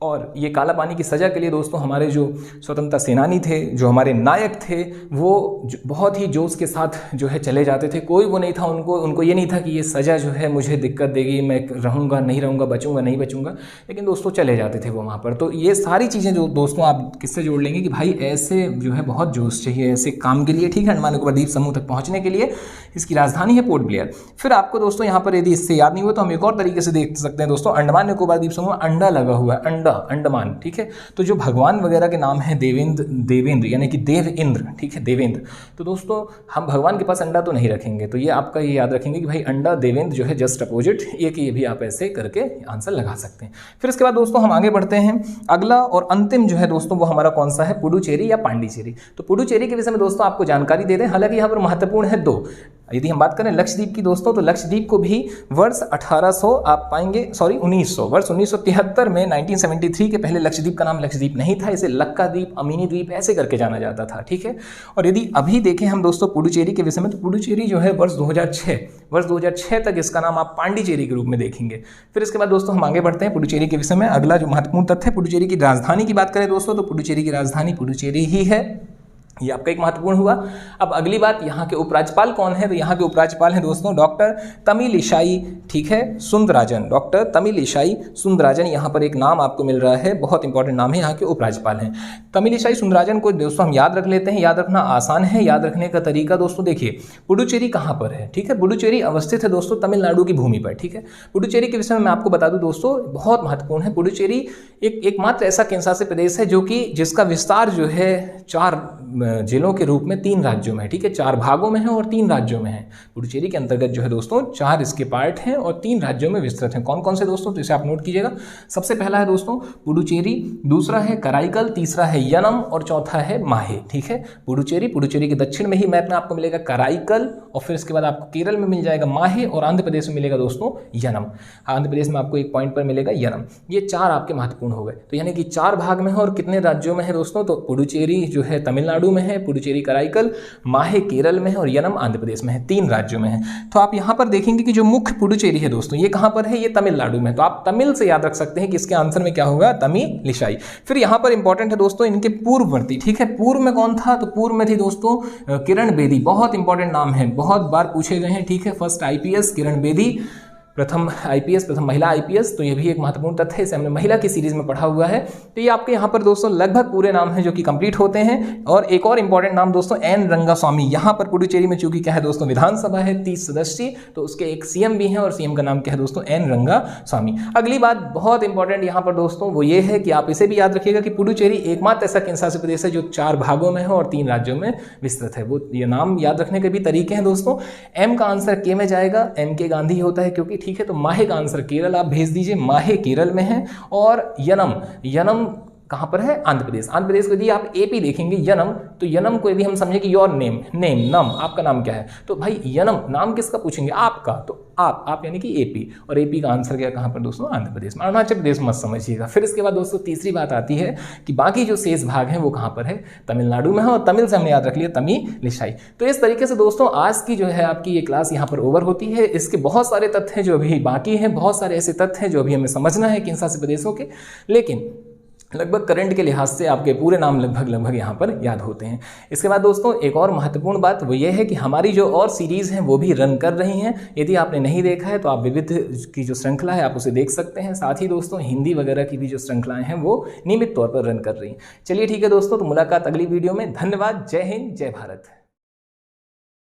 और ये काला पानी की सज़ा के लिए दोस्तों हमारे जो स्वतंत्रता सेनानी थे, जो हमारे नायक थे, वो बहुत ही जोश के साथ जो है चले जाते थे। कोई वो नहीं था, उनको ये नहीं था कि ये सज़ा जो है मुझे दिक्कत देगी, मैं रहूँगा नहीं रहूँगा, बचूँगा नहीं बचूँगा, लेकिन दोस्तों चले जाते थे वो वहाँ पर। तो ये सारी चीज़ें जो दोस्तों आप किससे जोड़ लेंगे कि भाई ऐसे जो है बहुत जोश चाहिए ऐसे काम के लिए, ठीक है। अंडमान निकोबार द्वीप समूह तक पहुँचने के लिए इसकी राजधानी है पोर्ट ब्लेयर। फिर आपको दोस्तों यहाँ पर यदि इससे याद नहीं हुआ तो हम एक और तरीके से देख सकते हैं दोस्तों। अंडमान निकोबार द्वीप समूह अंडा लगा हुआ है, अंडमान, ठीक है। तो जो भगवान वगैरह के नाम है देवेंद्र यानी कि देव इंद्र, ठीक है, देवेंद्र। तो दोस्तों हम भगवान के पास अंडा तो नहीं रखेंगे, तो ये आपका ये याद रखेंगे कि भाई अंडा देवेंद्र जो है जस्ट अपोजिट, ये भी आप ऐसे करके आंसर लगा सकते हैं। फिर इसके बाद दोस्तों हम आगे बढ़ते हैं। अगला और अंतिम जो है दोस्तों वो हमारा कौन सा है, पुडुचेरी या पांडिचेरी। तो पुडुचेरी के विषय में दोस्तों आपको जानकारी दे दें, हालांकि यहाँ पर महत्वपूर्ण है दो, यदि हम बात करें लक्षद्वीप की दोस्तों, तो लक्षद्वीप को भी वर्ष 1800 आप पाएंगे, सॉरी 1900, वर्ष 1973 में 1973 के पहले लक्षद्वीप का नाम लक्षद्वीप नहीं था, इसे लक्का द्वीप, अमीनी द्वीप ऐसे करके जाना जाता था, ठीक है। और यदि अभी देखें हम दोस्तों पुडुचेरी के विषय में, तो पुडुचेरी जो है वर्ष 2006 तक इसका नाम आप पांडिचेरी के रूप में देखेंगे। फिर इसके बाद दोस्तों हम आगे बढ़ते हैं पुडुचेरी के विषय में। अगला जो महत्वपूर्ण तथ्य है, पुडुचेरी की राजधानी की बात करें दोस्तों, तो पुडुचेरी की राजधानी पुडुचेरी ही है, ये आपका एक महत्वपूर्ण हुआ। अब अगली बात, यहाँ के उपराज्यपाल कौन है, तो यहाँ के उपराज्यपाल हैं दोस्तों डॉक्टर तमिलिसाई, ठीक है, सुंदरराजन, डॉक्टर तमिलिसाई सुंदरराजन, यहाँ पर एक नाम आपको मिल रहा है, बहुत इंपॉर्टेंट नाम है, यहाँ के उपराज्यपाल हैं तमिलिसाई सुंदरराजन को दोस्तों हम याद रख लेते हैं। याद रखना आसान है, याद रखने का तरीका दोस्तों देखिए, पुडुचेरी कहाँ पर है, ठीक है, पुडुचेरी अवस्थित है दोस्तों तमिलनाडु की भूमि पर, ठीक है। पुडुचेरी के विषय में मैं आपको बता दूं दोस्तों, बहुत महत्वपूर्ण है, पुडुचेरी एकमात्र ऐसा केंद्रशासित प्रदेश है जो कि जिसका विस्तार जो है 4 जिलों के रूप में 3 राज्यों में है, ठीक है, 4 भागों में है और 3 राज्यों में है। पुडुचेरी के अंतर्गत जो है दोस्तों 4 इसके पार्ट हैं और 3 राज्यों में विस्तृत हैं। कौन कौन से दोस्तों, तो इसे आप नोट कीजिएगा। सबसे पहला है दोस्तों पुडुचेरी, दूसरा है कराईकल, तीसरा है यनम और चौथा है माहे, ठीक है। पुडुचेरी के दक्षिण में ही मैप में आपको मिलेगा कराईकल, और फिर इसके बाद आपको केरल में मिल जाएगा माहे, और आंध्र प्रदेश में मिलेगा दोस्तों यनम। आंध्र प्रदेश में आपको एक पॉइंट पर मिलेगा यनम। ये 4 आपके महत्वपूर्ण हो गए, तो यानी कि 4 भाग में है और कितने राज्यों में है दोस्तों, तो पुडुचेरी जो है तमिलनाडु में है, पुडुचेरी कराईकल, माहे केरल में है और यनम आंध्र प्रदेश में है, 3 राज्यों में है। तो आप यहाँ पर देखेंगे कि जो मुख्य पुडुचेरी है दोस्तों, ये कहाँ पर है, ये तमिलनाडु में, तो आप तमिल से याद रख सकते हैं कि इसके आंसर में क्या होगा, तमिलिसाई। फिर यहाँ पर इंपॉर्टेंट है दोस्तों इनके पूर्ववर्ती, ठीक है, पूर्व में कौन था, तो पूर्व में थी दोस्तों किरण बेदी, बहुत इंपॉर्टेंट नाम है, बहुत बार पूछे गए हैं, ठीक है। फर्स्ट IPS किरण बेदी, प्रथम IPS, प्रथम महिला IPS, तो ये भी एक महत्वपूर्ण तथ्य है, इसे हमने महिला की सीरीज में पढ़ा हुआ है। तो ये आपके यहाँ पर दोस्तों लगभग पूरे नाम हैं जो कि कंप्लीट होते हैं। और एक और इंपॉर्टेंट नाम दोस्तों एन रंगास्वामी, यहाँ पर पुडुचेरी में चूंकि क्या है दोस्तों विधानसभा है 30 सदस्यीय, तो उसके एक CM भी हैं और CM का नाम क्या है दोस्तों, एन रंगास्वामी। अगली बात बहुत इंपॉर्टेंट यहाँ पर दोस्तों वो ये है कि आप इसे भी याद रखिएगा कि पुडुचेरी एकमात्र ऐसा केंद्रशासित प्रदेश है जो 4 भागों में है और 3 राज्यों में विस्तृत है। वो ये नाम याद रखने के भी तरीके हैं दोस्तों। M का आंसर K में जाएगा, MK गांधी होता है क्योंकि, ठीक है। तो माहे का आंसर केरल आप भेज दीजिए, माहे केरल में है। और यनम कहाँ पर है, आंध्र प्रदेश। आंध्र प्रदेश को यदि आप AP देखेंगे यनम, तो यनम को यदि हम समझे कि योर नेम नम, आपका नाम क्या है, तो भाई यनम नाम किसका पूछेंगे, आपका, तो आप यानी कि AP, और AP का आंसर क्या कहाँ पर दोस्तों, आंध्र प्रदेश में। अरुणाचल प्रदेश मत समझिएगा। फिर इसके बाद दोस्तों तीसरी बात आती है कि बाकी जो शेष भाग हैं वो कहाँ पर है, तमिलनाडु में है, और तमिल से हमने याद रख लिया तमिलिसाई। तो इस तरीके से दोस्तों आज की जो है आपकी ये क्लास यहाँ पर ओवर होती है। इसके बहुत सारे तथ्य हैं जो अभी बाकी हैं, बहुत सारे ऐसे तथ्य हैं जो अभी हमें समझना है केंद्रशासित प्रदेशों के, लेकिन लगभग करंट के लिहाज से आपके पूरे नाम लगभग यहाँ पर याद होते हैं। इसके बाद दोस्तों एक और महत्वपूर्ण बात वो ये है कि हमारी जो और सीरीज़ हैं वो भी रन कर रही हैं। यदि आपने नहीं देखा है तो आप विविध की जो श्रृंखला है आप उसे देख सकते हैं। साथ ही दोस्तों हिंदी वगैरह की भी जो श्रृंखलाएं हैं वो नियमित तौर पर रन कर रही हैं। चलिए ठीक है दोस्तों, तो मुलाकात अगली वीडियो में। धन्यवाद। जय हिंद, जय भारत।